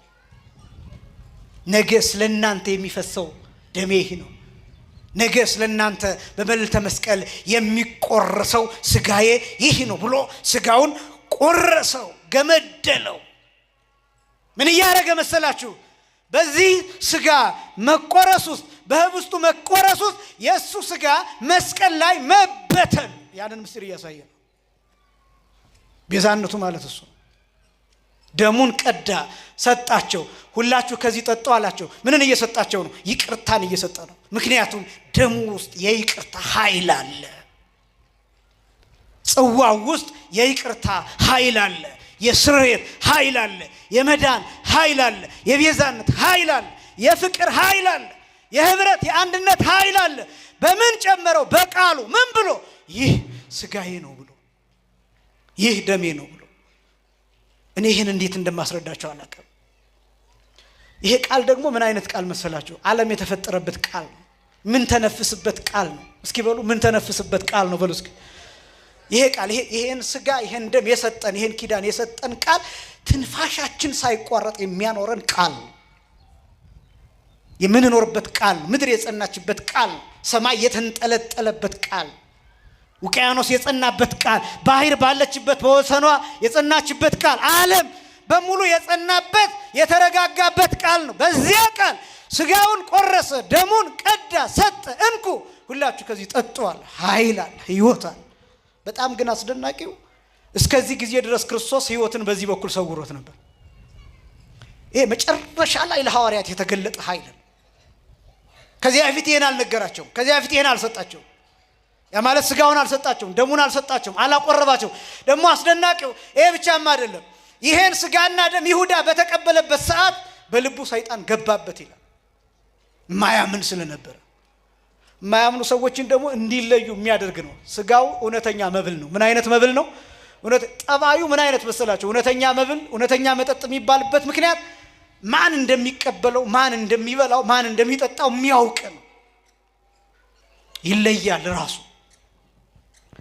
ነገ ስለናንተ የሚፈሰው ደሜ ይህ ነው፣ ነገ ስለናንተ በመልዕልተ መስቀል የሚቆረሰው ስጋዬ ይህ ነው ብሎ ስጋውን ቆረሰው፣ ገመደለው። ምን እያደረገ መሰላችሁ? በዚህ ስጋ መቆረስ ውስጥ በህብስቱ መቆረስ ውስጥ የእሱ ስጋ መስቀል ላይ መበተን፣ ያንን ምስጢር እያሳየ ነው። ቤዛነቱ ማለት እሱ። ደሙን ቀዳ ሰጣቸው። ሁላችሁ ከዚህ ጠጡ አላቸው። ምንን እየሰጣቸው ነው? ይቅርታን እየሰጠ ነው። ምክንያቱም ደሙ ውስጥ የይቅርታ ኃይል አለ። ጽዋው ውስጥ የይቅርታ ኃይል አለ፣ የስርየት ኃይል አለ፣ የመዳን ኃይል አለ፣ የቤዛነት ኃይል አለ፣ የፍቅር ኃይል አለ፣ የህብረት የአንድነት ኃይል አለ። በምን ጨመረው? በቃሉ ምን ብሎ? ይህ ስጋዬ ነው ብሎ፣ ይህ ደሜ ነው ብሎ። እኔ ይህን እንዴት እንደማስረዳቸው አላውቅም። ይሄ ቃል ደግሞ ምን አይነት ቃል መሰላችሁ? ዓለም የተፈጠረበት ቃል ነው። ምን ተነፍስበት ቃል ነው። እስኪ በሉ ምን ተነፍስበት ቃል ነው በሉ እስኪ። ይሄ ቃል ይሄን ስጋ ይሄን ደም የሰጠን ይሄን ኪዳን የሰጠን ቃል ትንፋሻችን ሳይቋረጥ የሚያኖረን ቃል ነው። የምንኖርበት ቃል፣ ምድር የጸናችበት ቃል፣ ሰማይ የተንጠለጠለበት ቃል፣ ውቅያኖስ የጸናበት ቃል፣ ባህር ባለችበት በወሰኗ የጸናችበት ቃል፣ ዓለም በሙሉ የጸናበት የተረጋጋበት ቃል ነው። በዚያ ቃል ስጋውን ቆረሰ፣ ደሙን ቀዳ፣ ሰጠ። እንኩ ሁላችሁ ከዚህ ጠጡ አለ። ኃይል አለ፣ ህይወት አለ። በጣም ግን አስደናቂው እስከዚህ ጊዜ ድረስ ክርስቶስ ሕይወትን በዚህ በኩል ሰውሮት ነበር። ይሄ መጨረሻ ላይ ለሐዋርያት የተገለጠ ኃይል ነው። ከዚያ በፊት ይሄን አልነገራቸውም። ከዚያ በፊት ይሄን አልሰጣቸውም። ያ ማለት ስጋውን አልሰጣቸውም፣ ደሙን አልሰጣቸውም፣ አላቆረባቸውም። ደግሞ አስደናቂው ይሄ ብቻም አይደለም። ይሄን ስጋና ደም ይሁዳ በተቀበለበት ሰዓት በልቡ ሰይጣን ገባበት ይላል። ማያምን ስለነበረ ማያምኑ ሰዎችን ደግሞ እንዲለዩ የሚያደርግ ነው። ስጋው እውነተኛ መብል ነው። ምን አይነት መብል ነው? ጠባዩ ምን አይነት መሰላቸው? እውነተኛ መብል፣ እውነተኛ መጠጥ የሚባልበት ምክንያት ማን እንደሚቀበለው፣ ማን እንደሚበላው፣ ማን እንደሚጠጣው የሚያውቅ ነው። ይለያል ራሱ።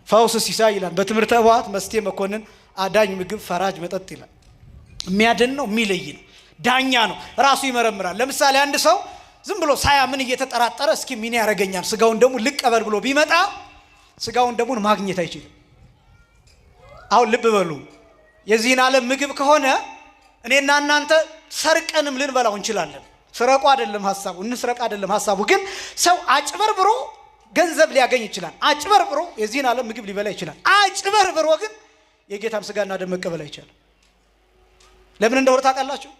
ፈውስ ሲሳይ ይላል በትምህርተ ኅቡዓት መስቴ መኮንን አዳኝ ምግብ ፈራጅ መጠጥ ይላል። የሚያድን ነው፣ የሚለይ ነው፣ ዳኛ ነው፣ ራሱ ይመረምራል። ለምሳሌ አንድ ሰው ዝም ብሎ ሳያምን እየተጠራጠረ እስኪ ምን ያደርገኛል ስጋውን ደሙ ልቀበል ብሎ ቢመጣ ስጋውን ደሙን ማግኘት አይችልም። አሁን ልብ በሉ፣ የዚህን ዓለም ምግብ ከሆነ እኔና እናንተ ሰርቀንም ልንበላው እንችላለን። ስረቁ አይደለም ሐሳቡ፣ እንስረቅ አይደለም ሐሳቡ። ግን ሰው አጭበርብሮ ገንዘብ ሊያገኝ ይችላል። አጭበርብሮ የዚህን ዓለም ምግብ ሊበላ ይችላል። አጭበርብሮ ግን የጌታን ስጋና ደም መቀበል አይቻልም። ለምን እንደሆነ ታውቃላችሁ?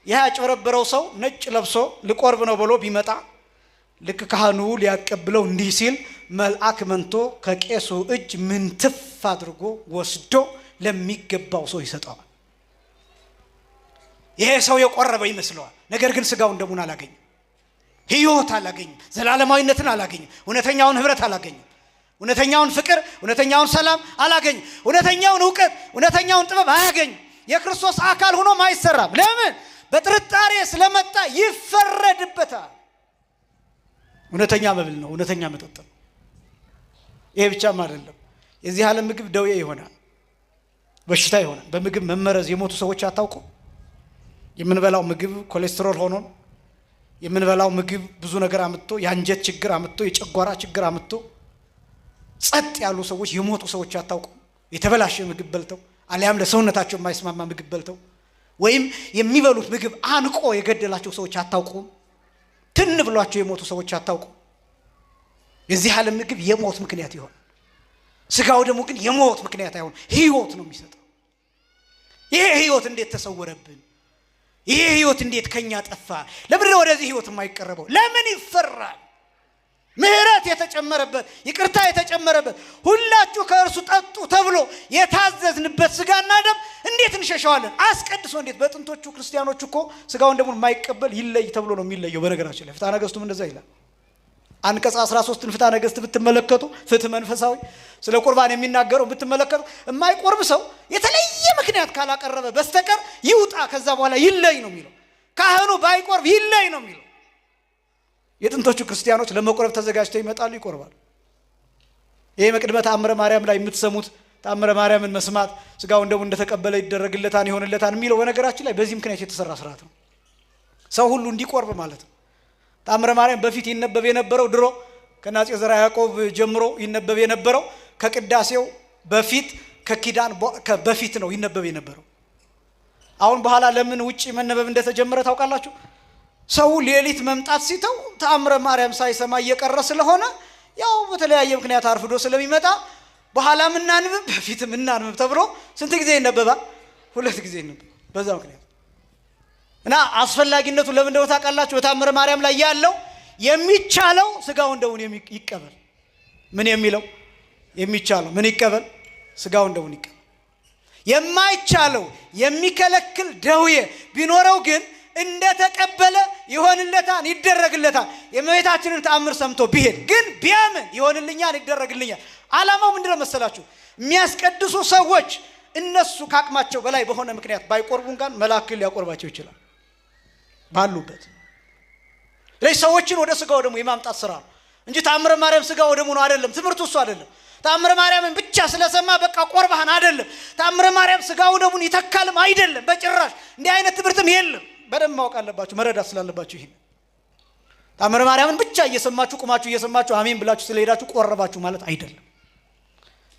ይህ አጭበረበረው ሰው ነጭ ለብሶ ልቆርብ ነው ብሎ ቢመጣ ልክ ካህኑ ሊያቀብለው እንዲህ ሲል መልአክ መንቶ ከቄሱ እጅ ምንትፍ አድርጎ ወስዶ ለሚገባው ሰው ይሰጠዋል። ይሄ ሰው የቆረበ ይመስለዋል። ነገር ግን ስጋውን ደሙን አላገኘም፣ ሕይወት አላገኘም፣ ዘላለማዊነትን አላገኘም፣ እውነተኛውን ህብረት አላገኘም፣ እውነተኛውን ፍቅር፣ እውነተኛውን ሰላም አላገኘም፣ እውነተኛውን እውቀት፣ እውነተኛውን ጥበብ አያገኝም። የክርስቶስ አካል ሆኖም አይሰራም። ለምን? በጥርጣሬ ስለመጣ ይፈረድበታል። እውነተኛ መብል ነው፣ እውነተኛ መጠጥ ነው። ይሄ ብቻም አይደለም። የዚህ ዓለም ምግብ ደዌ ይሆናል፣ በሽታ ይሆናል። በምግብ መመረዝ የሞቱ ሰዎች አታውቁ? የምንበላው ምግብ ኮሌስትሮል ሆኖ የምንበላው ምግብ ብዙ ነገር አምጥቶ የአንጀት ችግር አምጥቶ የጨጓራ ችግር አምጥቶ ጸጥ ያሉ ሰዎች የሞቱ ሰዎች አታውቁ? የተበላሸ ምግብ በልተው አሊያም ለሰውነታቸው የማይስማማ ምግብ በልተው ወይም የሚበሉት ምግብ አንቆ የገደላቸው ሰዎች አታውቁም? ትን ብሏቸው የሞቱ ሰዎች አታውቁም? የዚህ ዓለም ምግብ የሞት ምክንያት ይሆናል። ስጋው ደግሞ ግን የሞት ምክንያት አይሆን፣ ሕይወት ነው የሚሰጠው። ይሄ ሕይወት እንዴት ተሰወረብን? ይሄ ሕይወት እንዴት ከኛ ጠፋ? ለምን ወደዚህ ሕይወት የማይቀርበው? ለምን ይፈራል? ምህረት የተጨመረበት፣ ይቅርታ የተጨመረበት፣ ሁላችሁ ከእርሱ ጠጡ ተብሎ የታዘዝንበት ስጋና ደም እንዴት እንሸሸዋለን? አስቀድሶ እንዴት! በጥንቶቹ ክርስቲያኖች እኮ ስጋውን ደሙን የማይቀበል ይለይ ተብሎ ነው የሚለየው። በነገራችን ላይ ፍትሐ ነገሥቱም እንደዛ ይላል። አንቀጽ 13ን ፍትሐ ነገሥት ብትመለከቱ፣ ፍትህ መንፈሳዊ ስለ ቁርባን የሚናገረው ብትመለከቱ፣ የማይቆርብ ሰው የተለየ ምክንያት ካላቀረበ በስተቀር ይውጣ፣ ከዛ በኋላ ይለይ ነው የሚለው። ካህኑ ባይቆርብ ይለይ ነው የሚለው። የጥንቶቹ ክርስቲያኖች ለመቆረብ ተዘጋጅተው ይመጣሉ፣ ይቆርባሉ። ይሄ መቅድመ ተአምረ ማርያም ላይ የምትሰሙት ተአምረ ማርያምን መስማት ስጋውን ደሙን እንደተቀበለ ይደረግለታል፣ ይሆንለታል የሚለው በነገራችን ላይ በዚህ ምክንያት የተሰራ ስርዓት ነው። ሰው ሁሉ እንዲቆርብ ማለት ነው። ተአምረ ማርያም በፊት ይነበብ የነበረው ድሮ ከአፄ ዘርዓ ያዕቆብ ጀምሮ ይነበብ የነበረው ከቅዳሴው በፊት ከኪዳን በፊት ነው ይነበብ የነበረው። አሁን በኋላ ለምን ውጪ መነበብ እንደተጀመረ ታውቃላችሁ? ሰው ሌሊት መምጣት ሲተው ተአምረ ማርያም ሳይሰማ እየቀረ ስለሆነ ያው በተለያየ ምክንያት አርፍዶ ስለሚመጣ በኋላ ምናንብብ በፊት ምናንብብ ተብሎ ስንት ጊዜ ይነበባል? 2 ጊዜ ይነበባል። በዛ ምክንያት እና አስፈላጊነቱ ለምን እንደሆነ ታውቃላችሁ? በተአምረ ማርያም ላይ ያለው የሚቻለው ስጋውን ደሙን ይቀበል። ምን የሚለው የሚቻለው ምን ይቀበል? ስጋውን ደሙን ይቀበል። የማይቻለው የሚከለክል ደዌ ቢኖረው ግን እንደተቀበለ ይሆንለታል፣ ይደረግለታል። የእመቤታችንን ተአምር ሰምቶ ቢሄድ ግን ቢያምን ይሆንልኛል፣ ይደረግልኛል። ዓላማው ምንድነው መሰላችሁ? የሚያስቀድሱ ሰዎች እነሱ ካቅማቸው በላይ በሆነ ምክንያት ባይቆርቡን ጋር መልአክ ሊያቆርባቸው ይችላል ባሉበት። ለዚህ ሰዎችን ወደ ስጋው ደሙ የማምጣት ስራ ነው እንጂ ተአምረ ማርያም ስጋው ደሙ ነው አይደለም። ትምህርቱ እሱ አይደለም። ተአምረ ማርያምን ብቻ ስለሰማ በቃ ቆርባህን አይደለም። ተአምረ ማርያም ስጋው ደሙን ይተካልም አይደለም በጭራሽ። እንዲህ አይነት ትምህርትም የለም። በደንብ ማወቅ አለባችሁ፣ መረዳት ስላለባችሁ። ይሄን ተአምረ ማርያምን ብቻ እየሰማችሁ ቁማችሁ እየሰማችሁ አሜን ብላችሁ ስለሄዳችሁ ቆረባችሁ ማለት አይደለም።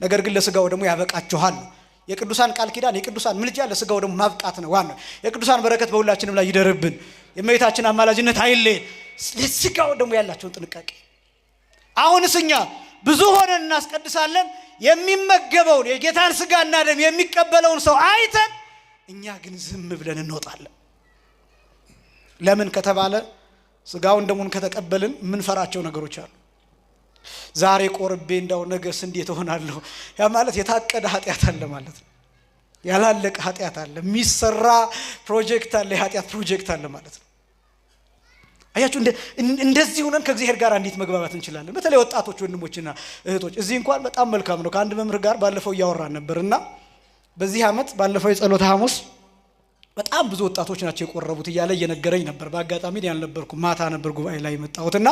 ነገር ግን ለስጋው ደሙ ያበቃችኋል። የቅዱሳን ቃል ኪዳን የቅዱሳን ምልጃ ለስጋው ደሙ ማብቃት ነው ዋናው። የቅዱሳን በረከት በሁላችንም ላይ ይደርብን። የእመቤታችን አማላጅነት አይለየን። ለስጋው ደሙ ያላችሁን ጥንቃቄ አሁንስ እኛ ብዙ ሆነን እናስቀድሳለን። የሚመገበውን የጌታን ሥጋና ደም የሚቀበለውን ሰው አይተን እኛ ግን ዝም ብለን እንወጣለን። ለምን ከተባለ ሥጋውን ደሙን ከተቀበልን ምን ፈራቸው ነገሮች አሉ። ዛሬ ቆርቤ እንዳው ነገስ እንዴት ሆናለሁ? ያ ማለት የታቀደ ኃጢያት አለ ማለት ነው። ያላለቀ ኃጢያት አለ፣ የሚሰራ ፕሮጀክት አለ፣ የኃጢያት ፕሮጀክት አለ ማለት ነው። አያችሁ እንደዚህ ሆነን ከእግዚአብሔር ጋር እንዴት መግባባት እንችላለን? በተለይ ወጣቶች ወንድሞችና እህቶች እዚህ እንኳን በጣም መልካም ነው። ከአንድ መምህር ጋር ባለፈው እያወራን ነበርና በዚህ ዓመት ባለፈው የጸሎተ ሐሙስ በጣም ብዙ ወጣቶች ናቸው የቆረቡት እያለ እየነገረኝ ነበር። በአጋጣሚ ያልነበርኩ ማታ ነበር ጉባኤ ላይ መጣሁትና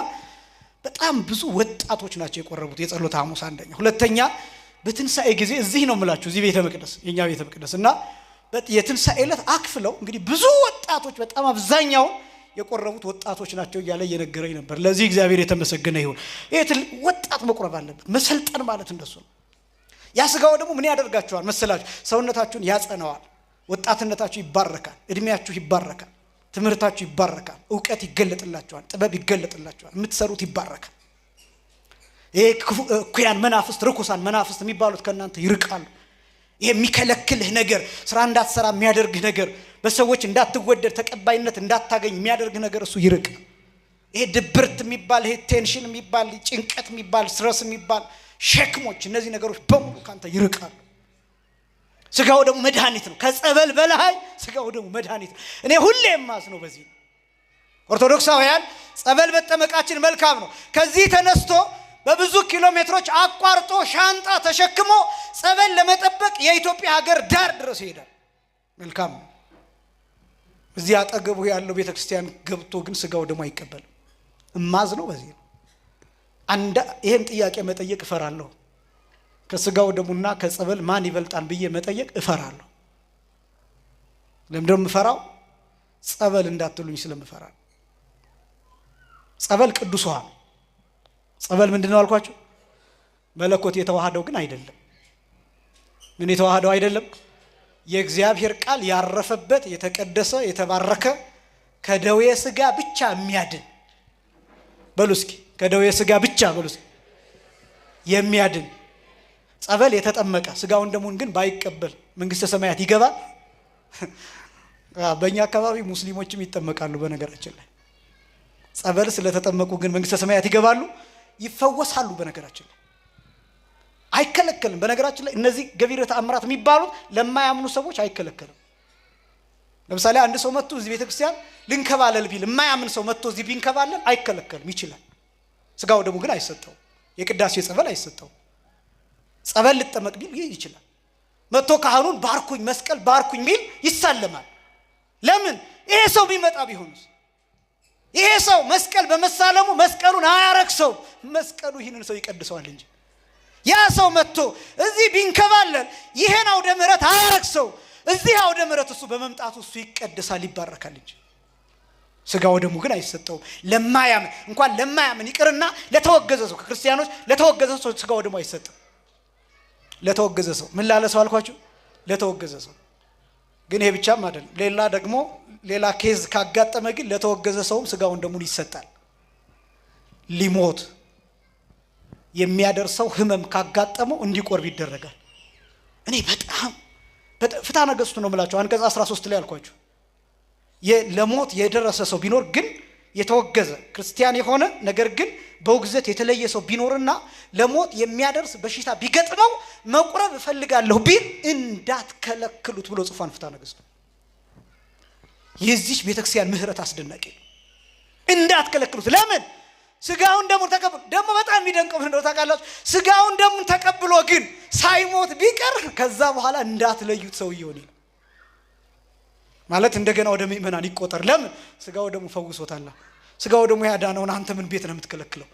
በጣም ብዙ ወጣቶች ናቸው የቆረቡት የጸሎተ ሐሙስ አንደኛ። ሁለተኛ በትንሳኤ ጊዜ እዚህ ነው የምላችሁ እዚህ ቤተ መቅደስ የኛ ቤተ መቅደስ እና የትንሳኤ ዕለት አክፍለው እንግዲህ ብዙ ወጣቶች በጣም አብዛኛው የቆረቡት ወጣቶች ናቸው እያለ እየነገረኝ ነበር። ለዚህ እግዚአብሔር የተመሰገነ ይሁን። ይሄ ወጣት መቆረብ አለበት። መሰልጠን ማለት እንደሱ ነው። ያ ሥጋው ደግሞ ምን ያደርጋችኋል መሰላችሁ? ሰውነታችሁን ያጸናዋል። ወጣትነታችሁ ይባረካል። እድሜያችሁ ይባረካል። ትምህርታችሁ ይባረካል። ዕውቀት ይገለጥላችኋል። ጥበብ ይገለጥላችኋል። የምትሰሩት ይባረካል። ይሄ ኩያን መናፍስት ርኩሳን መናፍስት የሚባሉት ከእናንተ ይርቃሉ። ይሄ የሚከለክልህ ነገር ስራ እንዳትሰራ የሚያደርግህ ነገር በሰዎች እንዳትወደድ ተቀባይነት እንዳታገኝ የሚያደርግህ ነገር እሱ ይርቅ። ይሄ ድብርት የሚባል ይሄ ቴንሽን የሚባል ጭንቀት የሚባል ስትረስ የሚባል ሸክሞች እነዚህ ነገሮች በሙሉ ካንተ ይርቃሉ። ሥጋው ደግሞ መድኃኒት ነው። ከጸበል በላይ ሥጋው ደግሞ መድኃኒት ነው። እኔ ሁሌ የማዝነው በዚህ ነው። ኦርቶዶክሳውያን ጸበል መጠመቃችን መልካም ነው። ከዚህ ተነስቶ በብዙ ኪሎ ሜትሮች አቋርጦ ሻንጣ ተሸክሞ ጸበል ለመጠበቅ የኢትዮጵያ ሀገር ዳር ድረስ ይሄዳል። መልካም ነው። እዚህ አጠገቡ ያለው ቤተክርስቲያን ገብቶ ግን ሥጋው ደግሞ አይቀበልም። እማዝነው በዚህ ነው። ይሄን ጥያቄ መጠየቅ እፈራለሁ። ከሥጋው ደሙና ከጸበል ማን ይበልጣል ብዬ መጠየቅ እፈራለሁ። ለምንድነው የምፈራው? ጸበል እንዳትሉኝ ስለምፈራ። ጸበል ቅዱስ ውሃ ነው። ጸበል ምንድነው አልኳችሁ? መለኮት የተዋሃደው ግን አይደለም። ምን የተዋሃደው አይደለም? የእግዚአብሔር ቃል ያረፈበት የተቀደሰ የተባረከ ከደዌ ሥጋ ብቻ የሚያድን በሉ እስኪ ከደዌ ሥጋ ብቻ በሉ እስኪ የሚያድን ጸበል የተጠመቀ ሥጋውን ደሙን ግን ባይቀበል መንግስተ ሰማያት ይገባል? በእኛ አካባቢ ሙስሊሞችም ይጠመቃሉ። በነገራችን ላይ ጸበል ስለተጠመቁ ግን መንግስተ ሰማያት ይገባሉ? ይፈወሳሉ። በነገራችን ላይ አይከለከልም። በነገራችን ላይ እነዚህ ገቢረ ተአምራት የሚባሉት ለማያምኑ ሰዎች አይከለከልም። ለምሳሌ አንድ ሰው መጥቶ እዚህ ቤተክርስቲያን ልንከባለል ቢል የማያምን ሰው መጥቶ እዚህ ቢንከባለል አይከለከልም፣ ይችላል። ሥጋው ደሙ ግን አይሰጠው። የቅዳሴ ጸበል አይሰጠው። ጸበል ልጠመቅ ቢል ይችላል። መጥቶ ካህኑን ባርኩኝ መስቀል ባርኩኝ ቢል ይሳለማል። ለምን? ይሄ ሰው ቢመጣ ቢሆንስ? ይሄ ሰው መስቀል በመሳለሙ መስቀሉን አያረክሰው። መስቀሉ ይህንን ሰው ይቀድሰዋል እንጂ ያ ሰው መጥቶ እዚህ ቢንከባለል ይሄን አውደ ምሕረት አያረክሰው። እዚህ አውደ ምሕረት እሱ በመምጣቱ እሱ ይቀደሳል፣ ይባረካል እንጂ ሥጋው ደሙ ግን አይሰጠውም። ለማያምን እንኳን ለማያምን ይቅርና ለተወገዘ ሰው ከክርስቲያኖች ለተወገዘ ሰው ሥጋው ደሙ አይሰጥም። ለተወገዘ ሰው ምን ላለ ሰው አልኳችሁ? ለተወገዘ ሰው። ግን ይሄ ብቻም አይደለም። ሌላ ኬዝ ካጋጠመ ግን ለተወገዘ ሰውም ሥጋውን ደሙን ይሰጣል። ሊሞት የሚያደርሰው ህመም ካጋጠመው እንዲቆርብ ይደረጋል። እኔ በጣም ፍትሐ ነገሥቱ ነው የምላችሁ አንቀጽ 13 ላይ አልኳችሁ። ለሞት የደረሰ ሰው ቢኖር ግን የተወገዘ ክርስቲያን የሆነ ነገር ግን በውግዘት የተለየ ሰው ቢኖርና ለሞት የሚያደርስ በሽታ ቢገጥመው መቁረብ እፈልጋለሁ ቢል እንዳትከለክሉት ብሎ ጽፏን ፍትሐ ነገሥቱ። የዚህ ቤተክርስቲያን ምህረት አስደናቂ ነው። እንዳትከለክሉት። ለምን? ሥጋውን ደሙን ተቀብሎ ደግሞ በጣም የሚደንቀው እንደው ታውቃላችሁ፣ ሥጋውን ደሙን ተቀብሎ ግን ሳይሞት ቢቀር ከዛ በኋላ እንዳትለዩት ሰውየው ነው ማለት እንደገና ወደ ምእመናን ይቆጠር። ለምን? ሥጋው ደሙ ፈውሶታል። ሥጋው ደሙ ያዳነውን አንተ ምን ቤት ነው የምትከለክለው?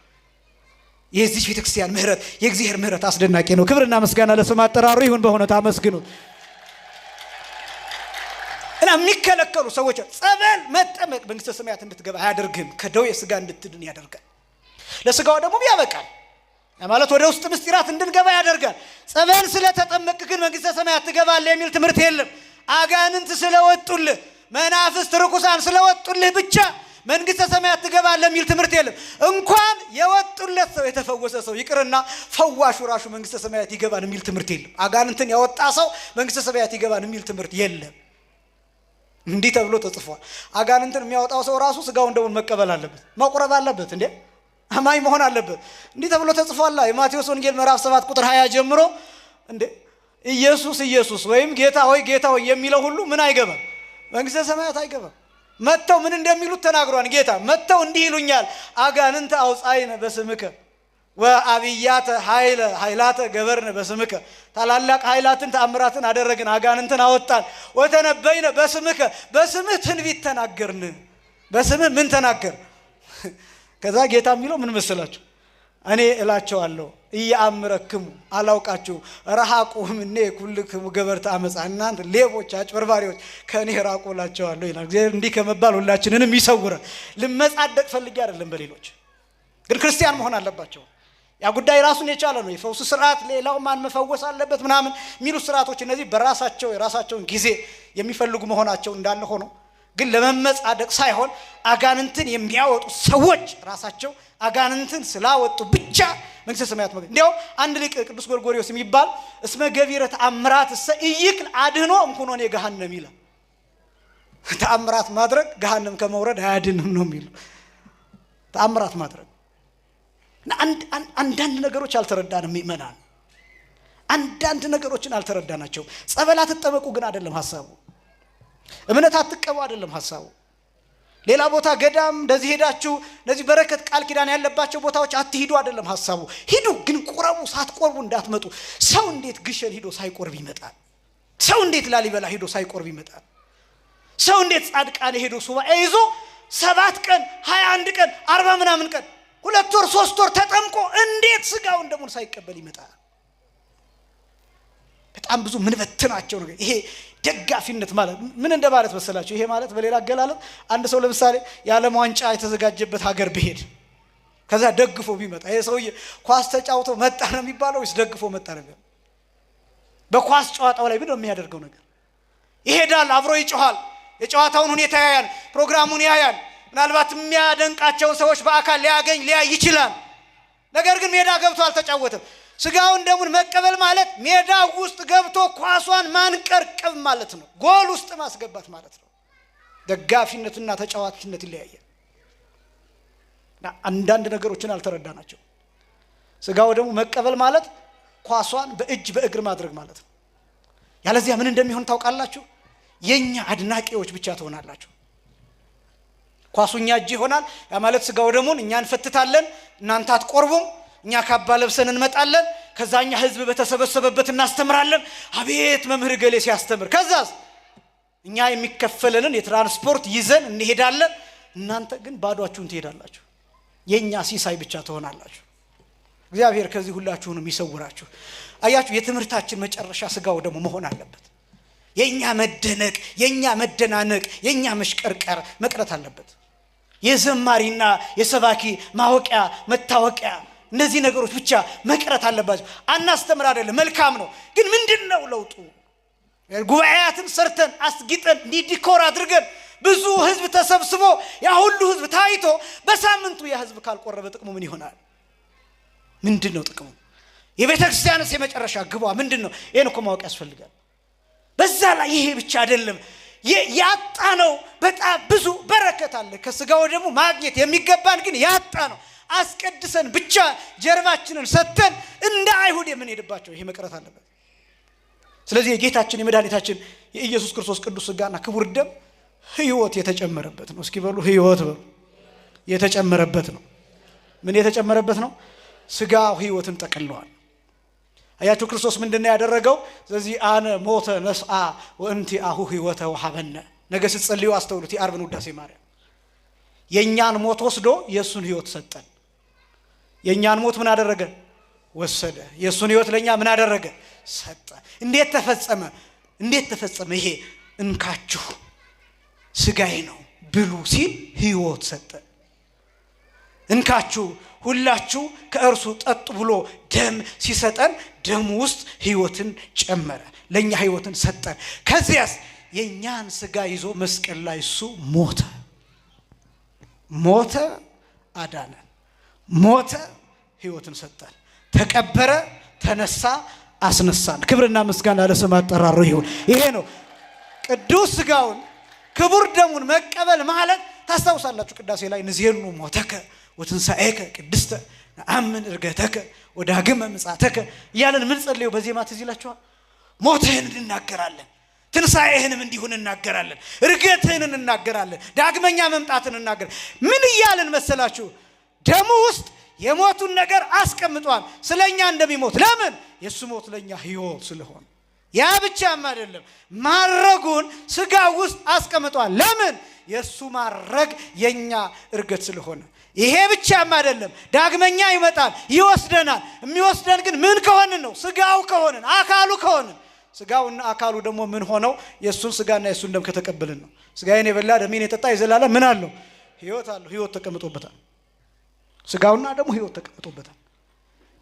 የዚህ ቤተክርስቲያን ምህረት የእግዚአብሔር ምህረት አስደናቂ ነው። ክብርና ምስጋና ለስም አጠራሩ ይሁን። በእውነት አመስግኑት። እና የሚከለከሉ ሰዎች ጸበል መጠመቅ መንግስተ ሰማያት እንድትገባ አያደርግም፣ ከደዌ ሥጋ እንድትድን ያደርጋል። ለሥጋው ደግሞ ያበቃል ማለት ወደ ውስጥ ምስጢራት እንድንገባ ያደርጋል። ጸበል ስለተጠመቅ ግን መንግስተ ሰማያት ትገባለህ የሚል ትምህርት የለም። አጋንንት ስለወጡልህ መናፍስት ርኩሳን ስለወጡልህ ብቻ መንግስተ ሰማያት ትገባለህ የሚል ትምህርት የለም። እንኳን የወጡለት ሰው የተፈወሰ ሰው ይቅርና ፈዋሹ ራሱ መንግስተ ሰማያት ይገባል የሚል ትምህርት የለም። አጋንንትን ያወጣ ሰው መንግስተ ሰማያት ይገባል የሚል ትምህርት የለም። እንዲህ ተብሎ ተጽፏል። አጋንንትን የሚያወጣው ሰው ራሱ ስጋውን ደሙን መቀበል አለበት፣ መቁረብ አለበት፣ እንዴ አማኝ መሆን አለበት። እንዲህ ተብሎ ተጽፏል። የማቴዎስ ወንጌል ምዕራፍ 7 ቁጥር 20 ጀምሮ እንዴ ኢየሱስ ኢየሱስ ወይም ጌታ ሆይ ጌታ ሆይ የሚለው ሁሉ ምን አይገባም? መንግስተ ሰማያት አይገባም። መተው ምን እንደሚሉት ተናግሯል። ጌታ መተው እንዲህ ይሉኛል፣ አጋንንት አውጻይነ በስምከ ወአብያተ ኃይላተ ገበርነ በስምከ፣ ታላላቅ ኃይላትን ተአምራትን አደረግን፣ አጋንንትን አወጣን። ወተነበይነ በስምከ፣ በስምህ ትንቢት ተናገርን። በስምህ ምን ተናገር? ከዛ ጌታ የሚለው ምን መሰላችሁ? እኔ እላቸዋለሁ እያአምረክሙ አላውቃችሁ ረሃቁ ምኔ ኩልክሙ ገበርተ አመፃ፣ እናንተ ሌቦች አጭበርባሪዎች ከእኔ ራቁ እላቸዋለሁ ይላል። እግዚአብሔር እንዲህ ከመባል ሁላችንንም ይሰውረን። ልመጻደቅ ፈልጌ አይደለም በሌሎች ግን ክርስቲያን መሆን አለባቸው። ያ ጉዳይ ራሱን የቻለ ነው። የፈውስ ስርዓት ሌላው ማን መፈወስ አለበት ምናምን የሚሉ ስርዓቶች እነዚህ በራሳቸው የራሳቸውን ጊዜ የሚፈልጉ መሆናቸው እንዳለ ሆኖ ግን ለመመጻደቅ ሳይሆን አጋንንትን የሚያወጡ ሰዎች ራሳቸው አጋንንትን ስላወጡ ብቻ መንግስተ ሰማያት መግባት። እንዲያው አንድ ሊቅ ቅዱስ ጎርጎርዮስ የሚባል እስመ ገቢረ ተአምራት ይክል አድህኖ እምኩኖኔ ገሃነም ይላል። ተአምራት ማድረግ ገሃነም ከመውረድ አያድንም ነው የሚለው። ተአምራት ማድረግ አንዳንድ ነገሮች አልተረዳንም ምእመናን፣ አንዳንድ ነገሮችን አልተረዳናቸው። ጸበል አትጠመቁ ግን አይደለም ሐሳቡ። እምነት አትቀበሉ አይደለም ሐሳቡ። ሌላ ቦታ ገዳም እንደዚህ ሄዳችሁ እንደዚህ በረከት ቃል ኪዳን ያለባቸው ቦታዎች አትሂዱ አይደለም ሐሳቡ። ሂዱ ግን ቁረቡ፣ ሳትቆርቡ እንዳትመጡ። ሰው እንዴት ግሸን ሂዶ ሳይቆርብ ይመጣል? ሰው እንዴት ላሊበላ ሂዶ ሳይቆርብ ይመጣል? ሰው እንዴት ጻድቃኔ ሄዶ ሱባኤ ይዞ 7 ቀን 21 ቀን 40 ምናምን ቀን 2 ወር 3 ወር ተጠምቆ እንዴት ስጋውን ደሙን ሳይቀበል ይመጣል? በጣም ብዙ ምን በትናቸው ነው። ይሄ ደጋፊነት ማለት ምን እንደማለት መሰላችሁ? ይሄ ማለት በሌላ አገላለጥ አንድ ሰው ለምሳሌ የዓለም ዋንጫ የተዘጋጀበት ሀገር ቢሄድ ከዛ ደግፎ ቢመጣ ይሄ ሰውዬ ኳስ ተጫውቶ መጣ ነው የሚባለው ወይስ ደግፎ መጣ ነው የሚባለው? በኳስ ጨዋታው ላይ ምንድነው የሚያደርገው ነገር? ይሄዳል፣ አብሮ ይጮሃል፣ የጨዋታውን ሁኔታ ያያል፣ ፕሮግራሙን ያያል። ምናልባት የሚያደንቃቸውን ሰዎች በአካል ሊያይ ይችላል። ነገር ግን ሜዳ ገብቶ አልተጫወተም። ስጋውን ደሙን መቀበል ማለት ሜዳ ውስጥ ገብቶ ኳሷን ማንቀርቀብ ማለት ነው። ጎል ውስጥ ማስገባት ማለት ነው። ደጋፊነትና ተጫዋችነት ይለያያል። አንዳንድ ነገሮችን አልተረዳናቸው። ስጋው ደሙ መቀበል ማለት ኳሷን በእጅ በእግር ማድረግ ማለት ነው። ያለዚያ ምን እንደሚሆን ታውቃላችሁ? የኛ አድናቂዎች ብቻ ትሆናላችሁ። ኳሱኛ እጅ ይሆናል። ያ ማለት ስጋው ደሙን እኛ እንፈትታለን፣ እናንተ አትቆርቡም። እኛ ካባ ለብሰን እንመጣለን። ከዛኛ ህዝብ በተሰበሰበበት እናስተምራለን። አቤት መምህር ገሌ ሲያስተምር። ከዛስ እኛ የሚከፈለንን የትራንስፖርት ይዘን እንሄዳለን። እናንተ ግን ባዷችሁን ትሄዳላችሁ። የኛ ሲሳይ ብቻ ትሆናላችሁ። እግዚአብሔር ከዚህ ሁላችሁንም ይሰውራችሁ። አያችሁ፣ የትምህርታችን መጨረሻ ስጋው ደሙ መሆን አለበት። የኛ መደነቅ፣ የኛ መደናነቅ፣ የኛ መሽቀርቀር መቅረት አለበት። የዘማሪና የሰባኪ ማወቂያ መታወቂያ እነዚህ ነገሮች ብቻ መቅረት አለባቸው። አናስተምር አይደለም፣ መልካም ነው። ግን ምንድነው ለውጡ? ጉባኤያትን ሰርተን አስጊጠን ዲኮር አድርገን ብዙ ህዝብ ተሰብስቦ ያ ሁሉ ህዝብ ታይቶ በሳምንቱ ያ ህዝብ ካልቆረበ ጥቅሙ ምን ይሆናል? ምንድነው ጥቅሙ? የቤተ ክርስቲያንስ የመጨረሻ ግቧ ምንድነው? ይሄን እኮ ማወቅ ያስፈልጋል። በዛ ላይ ይሄ ብቻ አይደለም፣ ያጣ ነው። በጣም ብዙ በረከት አለ ከስጋው ደግሞ ማግኘት የሚገባን ግን ያጣ ነው። አስቀድሰን ብቻ ጀርባችንን ሰተን እንደ አይሁድ የምንሄድባቸው ይሄ መቅረት አለበት። ስለዚህ የጌታችን የመድኃኒታችን የኢየሱስ ክርስቶስ ቅዱስ ስጋና ክቡር ደም ህይወት የተጨመረበት ነው። እስኪ በሉ ህይወት በሉ። የተጨመረበት ነው። ምን የተጨመረበት ነው? ስጋው ህይወትን ጠቅልሏል። አያችሁ ክርስቶስ ምንድነው ያደረገው? ስለዚህ አነ ሞተ ነስአ ወእንቲ አሁ ህይወተ ወሀበነ። ነገ ስትጸልዩ አስተውሉት። የዓርብን ውዳሴ ማርያም የኛን ሞት ወስዶ የሱን ህይወት ሰጠን። የኛን ሞት ምን አደረገ? ወሰደ። የሱን ህይወት ለኛ ምን አደረገ? ሰጠ። እንዴት ተፈጸመ? እንዴት ተፈጸመ? ይሄ እንካችሁ ስጋዬ ነው ብሉ ሲል ህይወት ሰጠ። እንካችሁ ሁላችሁ ከእርሱ ጠጡ ብሎ ደም ሲሰጠን ደም ውስጥ ህይወትን ጨመረ፣ ለኛ ህይወትን ሰጠን። ከዚያስ የኛን ስጋ ይዞ መስቀል ላይ እሱ ሞተ። ሞተ አዳነን፣ ሞተ ሕይወትን ሰጠን፣ ተቀበረ ተነሳ አስነሳን። ክብርና ምስጋና ለስሙ አጠራሩ ይሁን። ይሄ ነው ቅዱስ ሥጋውን ክቡር ደሙን መቀበል ማለት። ታስታውሳላችሁ ቅዳሴ ላይ ንዜኑ ሞተከ ወትንሣኤከ ቅድስተ ነአምን ዕርገተከ ወዳግመ ምጽአተከ እያለን ምን ጸልየው በዜማ ትዝ ይላችኋል። ሞትህን እንናገራለን፣ ትንሣኤህንም እንዲሁ እንናገራለን፣ ዕርገትህን እንናገራለን፣ ዳግመኛ መምጣትን እንናገራለን። ምን እያለን መሰላችሁ? ደሙ ውስጥ የሞቱን ነገር አስቀምጧል። ስለኛ እንደሚሞት ለምን? የሱ ሞት ለኛ ሕይወት ስለሆነ። ያ ብቻም አይደለም፣ ማረጉን ሥጋ ውስጥ አስቀምጧል። ለምን? የሱ ማረግ የኛ ዕርገት ስለሆነ። ይሄ ብቻም አይደለም፣ ዳግመኛ ይመጣል ይወስደናል። የሚወስደን ግን ምን ከሆንን ነው? ሥጋው ከሆንን፣ አካሉ ከሆንን። ሥጋውና አካሉ ደግሞ ምን ሆነው? የሱን ሥጋና የሱን ደም ከተቀበልን ነው። ሥጋዬን የበላ ደሜን የጠጣ የዘላለም ምን አለው? ሕይወት አለው። ሕይወት ተቀምጦበታል። ሥጋውና ደግሞ ሕይወት ተቀምጦበታል።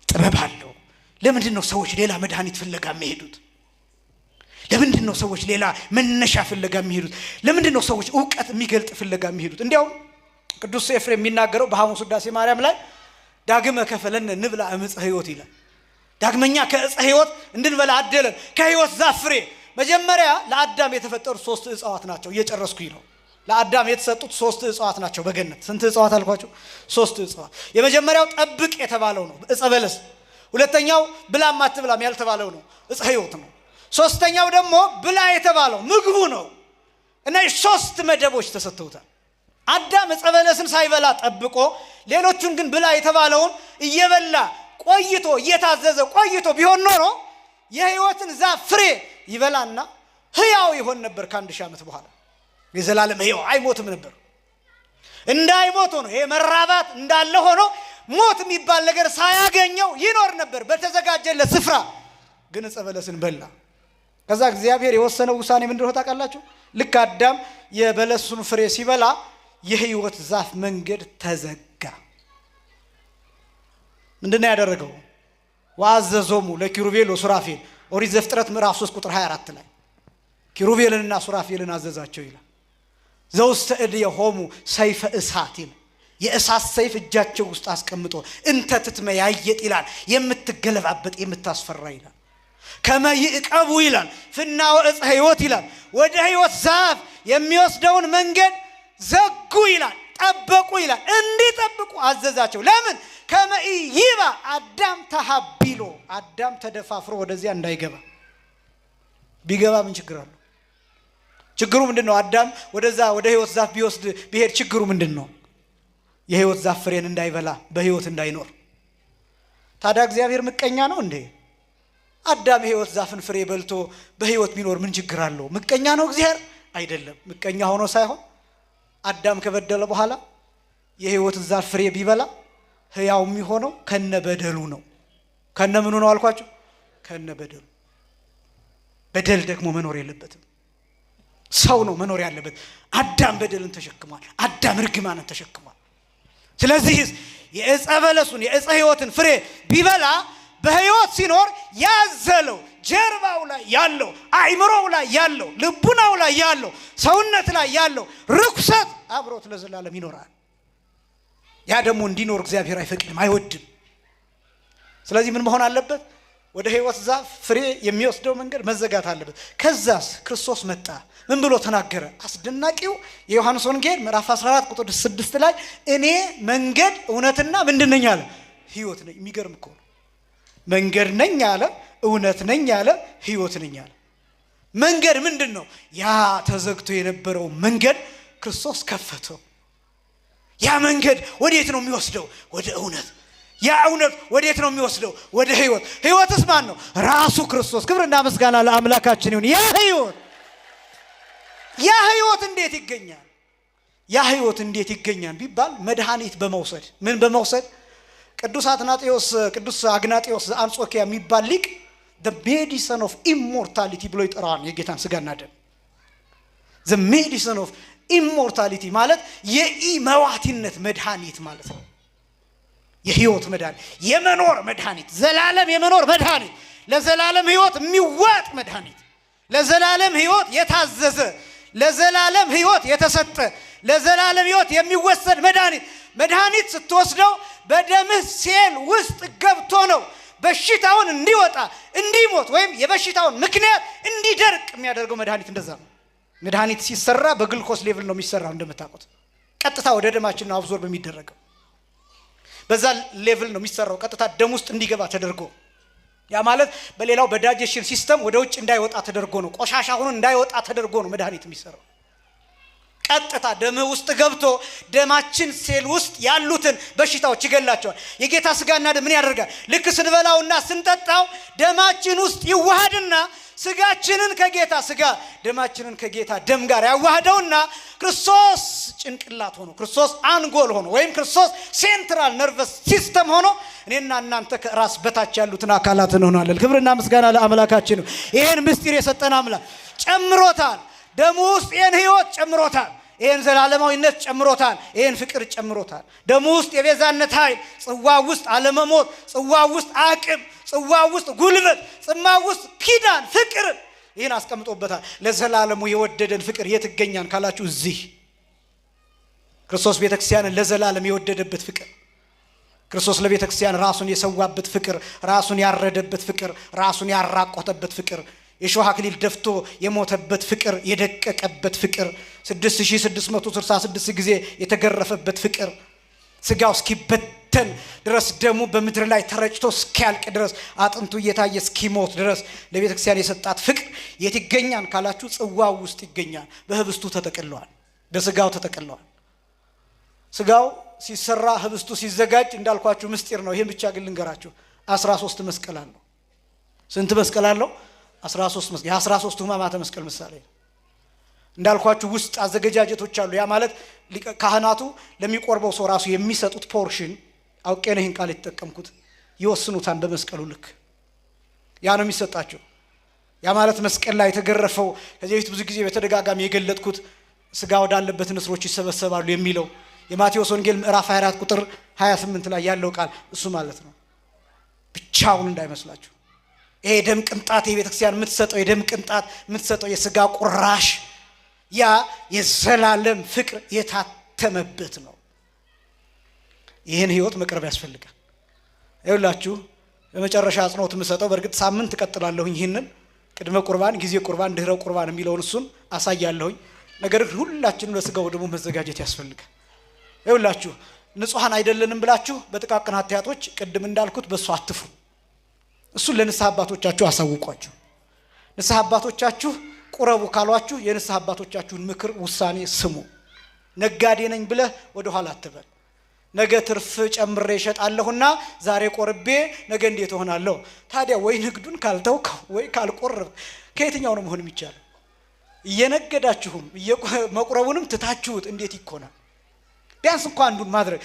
ጥበብ አለው። ለምንድን ነው ሰዎች ሌላ መድኃኒት ፍለጋ የሚሄዱት? ለምንድን ነው ሰዎች ሌላ መነሻ ፍለጋ የሚሄዱት? ለምንድን ነው ሰዎች ዕውቀት የሚገልጥ ፍለጋ የሚሄዱት? እንዲያውም ቅዱስ ኤፍሬም የሚናገረው በሐሙስ ውዳሴ ማርያም ላይ ዳግመ ከፈለን ንብላ እምፀ ሕይወት ይላል። ዳግመኛ ከዕፀ ሕይወት እንድንበላ አደለን፣ ከሕይወት ዛፍ ፍሬ። መጀመሪያ ለአዳም የተፈጠሩ 3 እጽዋት ናቸው። እየጨረስኩኝ ነው። ለአዳም የተሰጡት 3 እጽዋት ናቸው በገነት። ስንት እጽዋት አልኳቸው? 3 እጽዋት። የመጀመሪያው ጠብቅ የተባለው ነው፣ ዕፀ በለስ። ሁለተኛው ብላም አትብላም ያልተባለው ነው፣ ዕፀ ሕይወት ነው። ሶስተኛው ደግሞ ብላ የተባለው ምግቡ ነው። እና 3 መደቦች ተሰጥተውታል። አዳም ዕፀ በለስን ሳይበላ ጠብቆ፣ ሌሎቹን ግን ብላ የተባለውን እየበላ ቆይቶ እየታዘዘ ቆይቶ ቢሆን ኖሮ የሕይወትን ዛፍ ፍሬ ይበላና ሕያው ይሆን ነበር። ከ1000 ዓመት በኋላ የዘላለም ሕያው አይሞትም ነበር። እንዳይሞት ሆኖ ይሄ መራባት እንዳለ ሆኖ ሞት የሚባል ነገር ሳያገኘው ይኖር ነበር በተዘጋጀለት ስፍራ። ግን ዕፀ በለስን በላ። ከዛ እግዚአብሔር የወሰነው ውሳኔ ምን እንደሆነ ታውቃላችሁ? ልክ አዳም የበለሱን ፍሬ ሲበላ የሕይወት ዛፍ መንገድ ተዘጋ። ምንድነው ያደረገው? ወአዘዞሙ ለኪሩቤል ወሱራፌል። ኦሪት ዘፍጥረት ምዕራፍ 3 ቁጥር 24 ላይ ኪሩቤልንና ሱራፌልን አዘዛቸው ይላል። ዘውስተ እዴሆሙ ሰይፈ እሳት ይላል። የእሳት ሰይፍ እጃቸው ውስጥ አስቀምጦ እንተ ትትመያየጥ ይላል፣ የምትገለባበጥ የምታስፈራ ይላል። ከመ ይዕቀቡ ይላል ፍናወ ዕፀ ሕይወት ይላል። ወደ ሕይወት ዛፍ የሚወስደውን መንገድ ዘጉ ይላል፣ ጠበቁ ይላል። እንዲጠብቁ አዘዛቸው። ለምን? ከመ ይባ አዳም ተሃቢሎ፣ አዳም ተደፋፍሮ ወደዚያ እንዳይገባ። ቢገባ ምን ችግር አለው? ችግሩ ምንድን ነው? አዳም ወደዛ ወደ ሕይወት ዛፍ ቢሄድ ችግሩ ምንድን ነው? የሕይወት ዛፍ ፍሬን እንዳይበላ፣ በሕይወት እንዳይኖር። ታዲያ እግዚአብሔር ምቀኛ ነው እንዴ? አዳም የሕይወት ዛፍን ፍሬ በልቶ በሕይወት ቢኖር ምን ችግር አለው? ምቀኛ ነው እግዚአብሔር? አይደለም። ምቀኛ ሆኖ ሳይሆን አዳም ከበደለ በኋላ የሕይወት ዛፍ ፍሬ ቢበላ ሕያው የሚሆነው ከነ በደሉ ነው። ከነ ምኑ ነው አልኳችሁ? ከነ በደሉ። በደል ደግሞ መኖር የለበትም። ሰው ነው መኖር ያለበት። አዳም በደልን ተሸክሟል። አዳም ርግማንን ተሸክሟል። ስለዚህ የዕፀ በለሱን የዕፀ ሕይወትን ፍሬ ቢበላ በሕይወት ሲኖር ያዘለው ጀርባው ላይ ያለው አእምሮው ላይ ያለው ልቡናው ላይ ያለው ሰውነት ላይ ያለው ርኩሰት አብሮት ለዘላለም ይኖራል። ያ ደግሞ እንዲኖር እግዚአብሔር አይፈቅድም፣ አይወድም። ስለዚህ ምን መሆን አለበት? ወደ ሕይወት ዛፍ ፍሬ የሚወስደው መንገድ መዘጋት አለበት። ከዛስ ክርስቶስ መጣ። ምን ብሎ ተናገረ? አስደናቂው የዮሐንስ ወንጌል ምዕራፍ 14 ቁጥር 6 ላይ እኔ መንገድ እውነትና ምንድን ነኝ አለ? ሕይወት ነኝ። የሚገርም እኮ ነው። መንገድ ነኝ አለ፣ እውነት ነኝ አለ፣ ሕይወት ነኝ አለ። መንገድ ምንድን ነው? ያ ተዘግቶ የነበረው መንገድ ክርስቶስ ከፈተው። ያ መንገድ ወዴት ነው የሚወስደው? ወደ እውነት። ያ እውነት ወዴት ነው የሚወስደው? ወደ ሕይወት። ሕይወትስ ማን ነው? ራሱ ክርስቶስ። ክብርና ምስጋና ለአምላካችን ይሁን። ያ ሕይወት እንዴት ይገኛል? ያ ሕይወት እንዴት ይገኛል ቢባል መድኃኒት በመውሰድ። ምን በመውሰድ? ቅዱስ አግናጤዎስ ዘአንጾኪያ የሚባል ሊቅ the medicine of immortality ብሎ ይጠራዋል። የጌታን ስጋና ደም the medicine of immortality ማለት የኢመዋቲነት መድኃኒት ማለት ነው። የሕይወት መድኃኒት፣ የመኖር መድኃኒት፣ ዘላለም የመኖር መድኃኒት፣ ለዘላለም ሕይወት የሚዋጥ መድኃኒት፣ ለዘላለም ሕይወት የታዘዘ፣ ለዘላለም ሕይወት የተሰጠ፣ ለዘላለም ሕይወት የሚወሰድ መድኃኒት ስትወስደው በደምህ ሴል ውስጥ ገብቶ ነው በሽታውን እንዲወጣ እንዲሞት ወይም የበሽታውን ምክንያት እንዲደርቅ የሚያደርገው መድኃኒት እንደዛ ነው። መድኃኒት ሲሰራ በግሉኮስ ሌቭል ነው የሚሰራው እንደምታውቁት። ቀጥታ ወደ ደማችን ነው አብዞርብ የሚደረገው። በዛ ሌቭል ነው የሚሰራው ቀጥታ ደም ውስጥ እንዲገባ ተደርጎ። ያ ማለት በሌላው በዳይጀሽን ሲስተም ወደ ውጭ እንዳይወጣ ተደርጎ ነው፣ ቆሻሻ ሆኖ እንዳይወጣ ተደርጎ ነው መድኃኒት የሚሰራው። ቀጥታ ደም ውስጥ ገብቶ ደማችን ሴል ውስጥ ያሉትን በሽታዎች ይገላቸዋል። የጌታ ስጋና ደም ምን ያደርጋል? ልክ ስንበላውና ስንጠጣው ደማችን ውስጥ ይዋሃድና ስጋችንን ከጌታ ስጋ ደማችንን ከጌታ ደም ጋር ያዋሃደውና ክርስቶስ ጭንቅላት ሆኖ ክርስቶስ አንጎል ሆኖ ወይም ክርስቶስ ሴንትራል ነርቨስ ሲስተም ሆኖ እኔና እናንተ ከራስ በታች ያሉትን አካላት እንሆናለን። ክብርና ምስጋና ለአምላካችን ነው። ይሄን ምስጢር የሰጠን አምላክ ጨምሮታል። ደሙ ውስጥ ይሄን ሕይወት ጨምሮታል። ይሄን ዘላለማዊነት ጨምሮታል። ይሄን ፍቅር ጨምሮታል። ደሙ ውስጥ የቤዛነት ኃይል፣ ጽዋ ውስጥ አለመሞት፣ ጽዋ ውስጥ አቅም፣ ጽዋ ውስጥ ጉልበት፣ ጽዋ ውስጥ ኪዳን ፍቅር ይሄን አስቀምጦበታል። ለዘላለሙ የወደደን ፍቅር የት ይገኛል ካላችሁ እዚህ ክርስቶስ ቤተክርስቲያንን ለዘላለም የወደደበት ፍቅር፣ ክርስቶስ ለቤተክርስቲያን ራሱን የሰዋበት ፍቅር፣ ራሱን ያረደበት ፍቅር፣ ራሱን ያራቆተበት ፍቅር፣ የሾህ አክሊል ደፍቶ የሞተበት ፍቅር፣ የደቀቀበት ፍቅር፣ 6666 ጊዜ የተገረፈበት ፍቅር፣ ስጋው እስኪበተን ድረስ ደሙ በምድር ላይ ተረጭቶ እስኪያልቅ ድረስ አጥንቱ እየታየ እስኪሞት ድረስ ለቤተክርስቲያን የሰጣት ፍቅር የት ይገኛል ካላችሁ ጽዋው ውስጥ ይገኛል። በህብስቱ ተጠቅለዋል፣ በስጋው ተጠቅለዋል። ስጋው ሲሰራ ህብስቱ ሲዘጋጅ እንዳልኳችሁ ምስጢር ነው። ይሄን ብቻ ግን ልንገራችሁ 13 መስቀል አለው። ስንት መስቀል አለው? 13 መስቀል። የ13ቱ ሕማማተ መስቀል ምሳሌ እንዳልኳችሁ ውስጥ አዘገጃጀቶች አሉ። ያ ማለት ካህናቱ ለሚቆርበው ሰው ራሱ የሚሰጡት ፖርሽን አውቄ ነው ይሄን ቃል የተጠቀምኩት ይወስኑታል በመስቀሉ ልክ። ያ ነው የሚሰጣቸው። ያ ማለት መስቀል ላይ የተገረፈው ከዚህ በፊት ብዙ ጊዜ በተደጋጋሚ የገለጥኩት ስጋ ወዳለበት ንስሮች ይሰበሰባሉ የሚለው የማቴዎስ ወንጌል ምዕራፍ 24 ቁጥር 28 ላይ ያለው ቃል እሱ ማለት ነው። ብቻውን እንዳይመስላችሁ ይሄ ደም ቅንጣት የቤተክርስቲያን የምትሰጠው የደም ቅንጣት የምትሰጠው የስጋ ቁራሽ ያ የዘላለም ፍቅር የታተመበት ነው። ይህን ህይወት መቅረብ ያስፈልጋል። ይኸውላችሁ በመጨረሻ አጽንኦት የምሰጠው በእርግጥ ሳምንት እቀጥላለሁኝ ይህንን ቅድመ ቁርባን፣ ጊዜ ቁርባን፣ ድህረ ቁርባን የሚለውን እሱን አሳያለሁኝ። ነገር ግን ሁላችንም ለስጋው ደግሞ መዘጋጀት ያስፈልጋል። ይኸውላችሁ ንጹሃን አይደለንም ብላችሁ በጥቃቅን ኃጢአቶች ቅድም እንዳልኩት በእሱ አትፉ። እሱን ለንስሐ አባቶቻችሁ አሳውቋቸው። ንስሐ አባቶቻችሁ ቁረቡ ካሏችሁ የንስሐ አባቶቻችሁን ምክር ውሳኔ ስሙ። ነጋዴ ነኝ ብለህ ወደ ኋላ አትበል። ነገ ትርፍ ጨምሬ እሸጣለሁና ዛሬ ቆርቤ ነገ እንዴት ሆናለሁ? ታዲያ ወይ ንግዱን ካልተውከው ወይ ካልቆረብ ከየትኛው ነው መሆን የሚቻለው? እየነገዳችሁም መቁረቡንም ትታችሁት እንዴት ይኮናል? ቢያንስ እንኳን አንዱን ማድረግ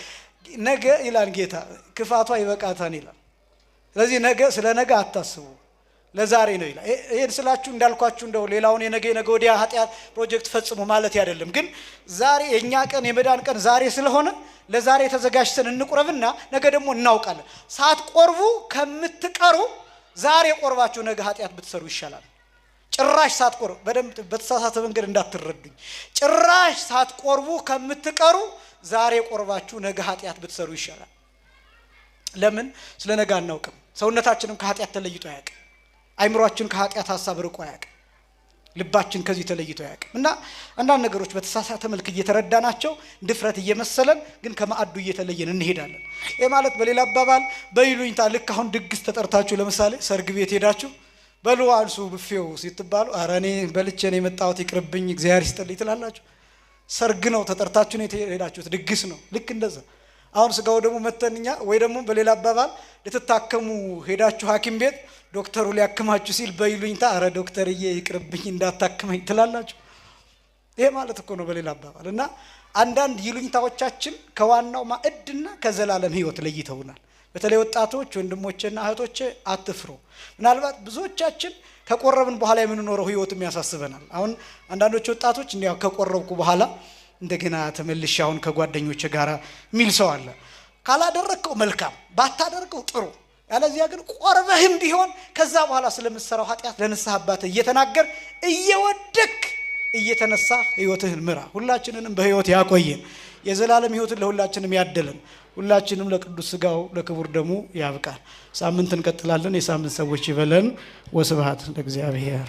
ነገ ይላል ጌታ ክፋቷ ይበቃታን ይላል። ስለዚህ ነገ ስለ ነገ አታስቡ፣ ለዛሬ ነው ይላል። ይሄን ስላችሁ እንዳልኳችሁ እንደው ሌላውን የነገ ወዲያ ኃጢአት ፕሮጀክት ፈጽሙ ማለት አይደለም። ግን ዛሬ የኛ ቀን የመዳን ቀን ዛሬ ስለሆነ ለዛሬ ተዘጋጅተን እንቁረብና ነገ ደግሞ እናውቃለን። ሳትቆርቡ ከምትቀሩ ዛሬ ቆርባችሁ ነገ ኃጢአት ብትሰሩ ይሻላል። ጭራሽ ሳትቆርቡ በደንብ በተሳሳተ መንገድ እንዳትረዱኝ። ጭራሽ ሳትቆርቡ ከምትቀሩ ዛሬ ቆርባችሁ ነገ ኃጢአት ብትሰሩ ይሻላል። ለምን? ስለ ነገ አናውቅም። ሰውነታችንም ከኃጢአት ተለይቶ አያውቅም። አይምሮአችን ከኃጢአት ሐሳብ ርቆ አያውቅም። ልባችን ከዚህ ተለይቶ አያውቅም። እና አንዳንድ ነገሮች በተሳሳተ መልክ እየተረዳናቸው ድፍረት እየመሰለን ግን ከማዕዱ እየተለየን እንሄዳለን። ይሄ ማለት በሌላ አባባል በይሉኝታ ልክ አሁን ድግስ ተጠርታችሁ ለምሳሌ ሰርግ ቤት ሄዳችሁ በሉ አንሱ ብፌው ሲትባሉ ኧረ እኔ በልቼ ነው የመጣሁት ይቅርብኝ እግዚአብሔር ይስጥልኝ ትላላችሁ። ሰርግ ነው ተጠርታችሁ ነው የሄዳችሁት፣ ድግስ ነው። ልክ እንደዛ አሁን ስጋው ደግሞ መተንኛ ወይ ደግሞ በሌላ አባባል ልትታከሙ ሄዳችሁ ሐኪም ቤት ዶክተሩ ሊያክማችሁ ሲል በይሉኝታ ኧረ ዶክተርዬ ይቅርብኝ እንዳታክመኝ ትላላችሁ። ይሄ ማለት እኮ ነው በሌላ አባባል። እና አንዳንድ ይሉኝታዎቻችን ከዋናው ማዕድና ከዘላለም ሕይወት ለይተውናል። በተለይ ወጣቶች ወንድሞቼና እህቶቼ አትፍሩ። ምናልባት ብዙዎቻችን ከቆረብን በኋላ የምንኖረው ሕይወትም ያሳስበናል። አሁን አንዳንዶች ወጣቶች እንዲያው ከቆረብኩ በኋላ እንደገና ተመልሼ አሁን ከጓደኞቼ ጋር የሚል ሰው አለ። ካላደረከው መልካም፣ ባታደርገው ጥሩ። ያለዚያ ግን ቆርበህም ቢሆን ከዛ በኋላ ስለምትሰራው ኃጢአት ለንስሐ አባትህ እየተናገር እየወደክ እየተነሳ ህይወትህን ምራ። ሁላችንንም በህይወት ያቆየን። የዘላለም ህይወትን ለሁላችንም ያደለን። ሁላችንም ለቅዱስ ሥጋው ለክቡር ደሙ ያብቃን። ሳምንት እንቀጥላለን። የሳምንት ሰዎች ይበለን። ወስብሐት ለእግዚአብሔር።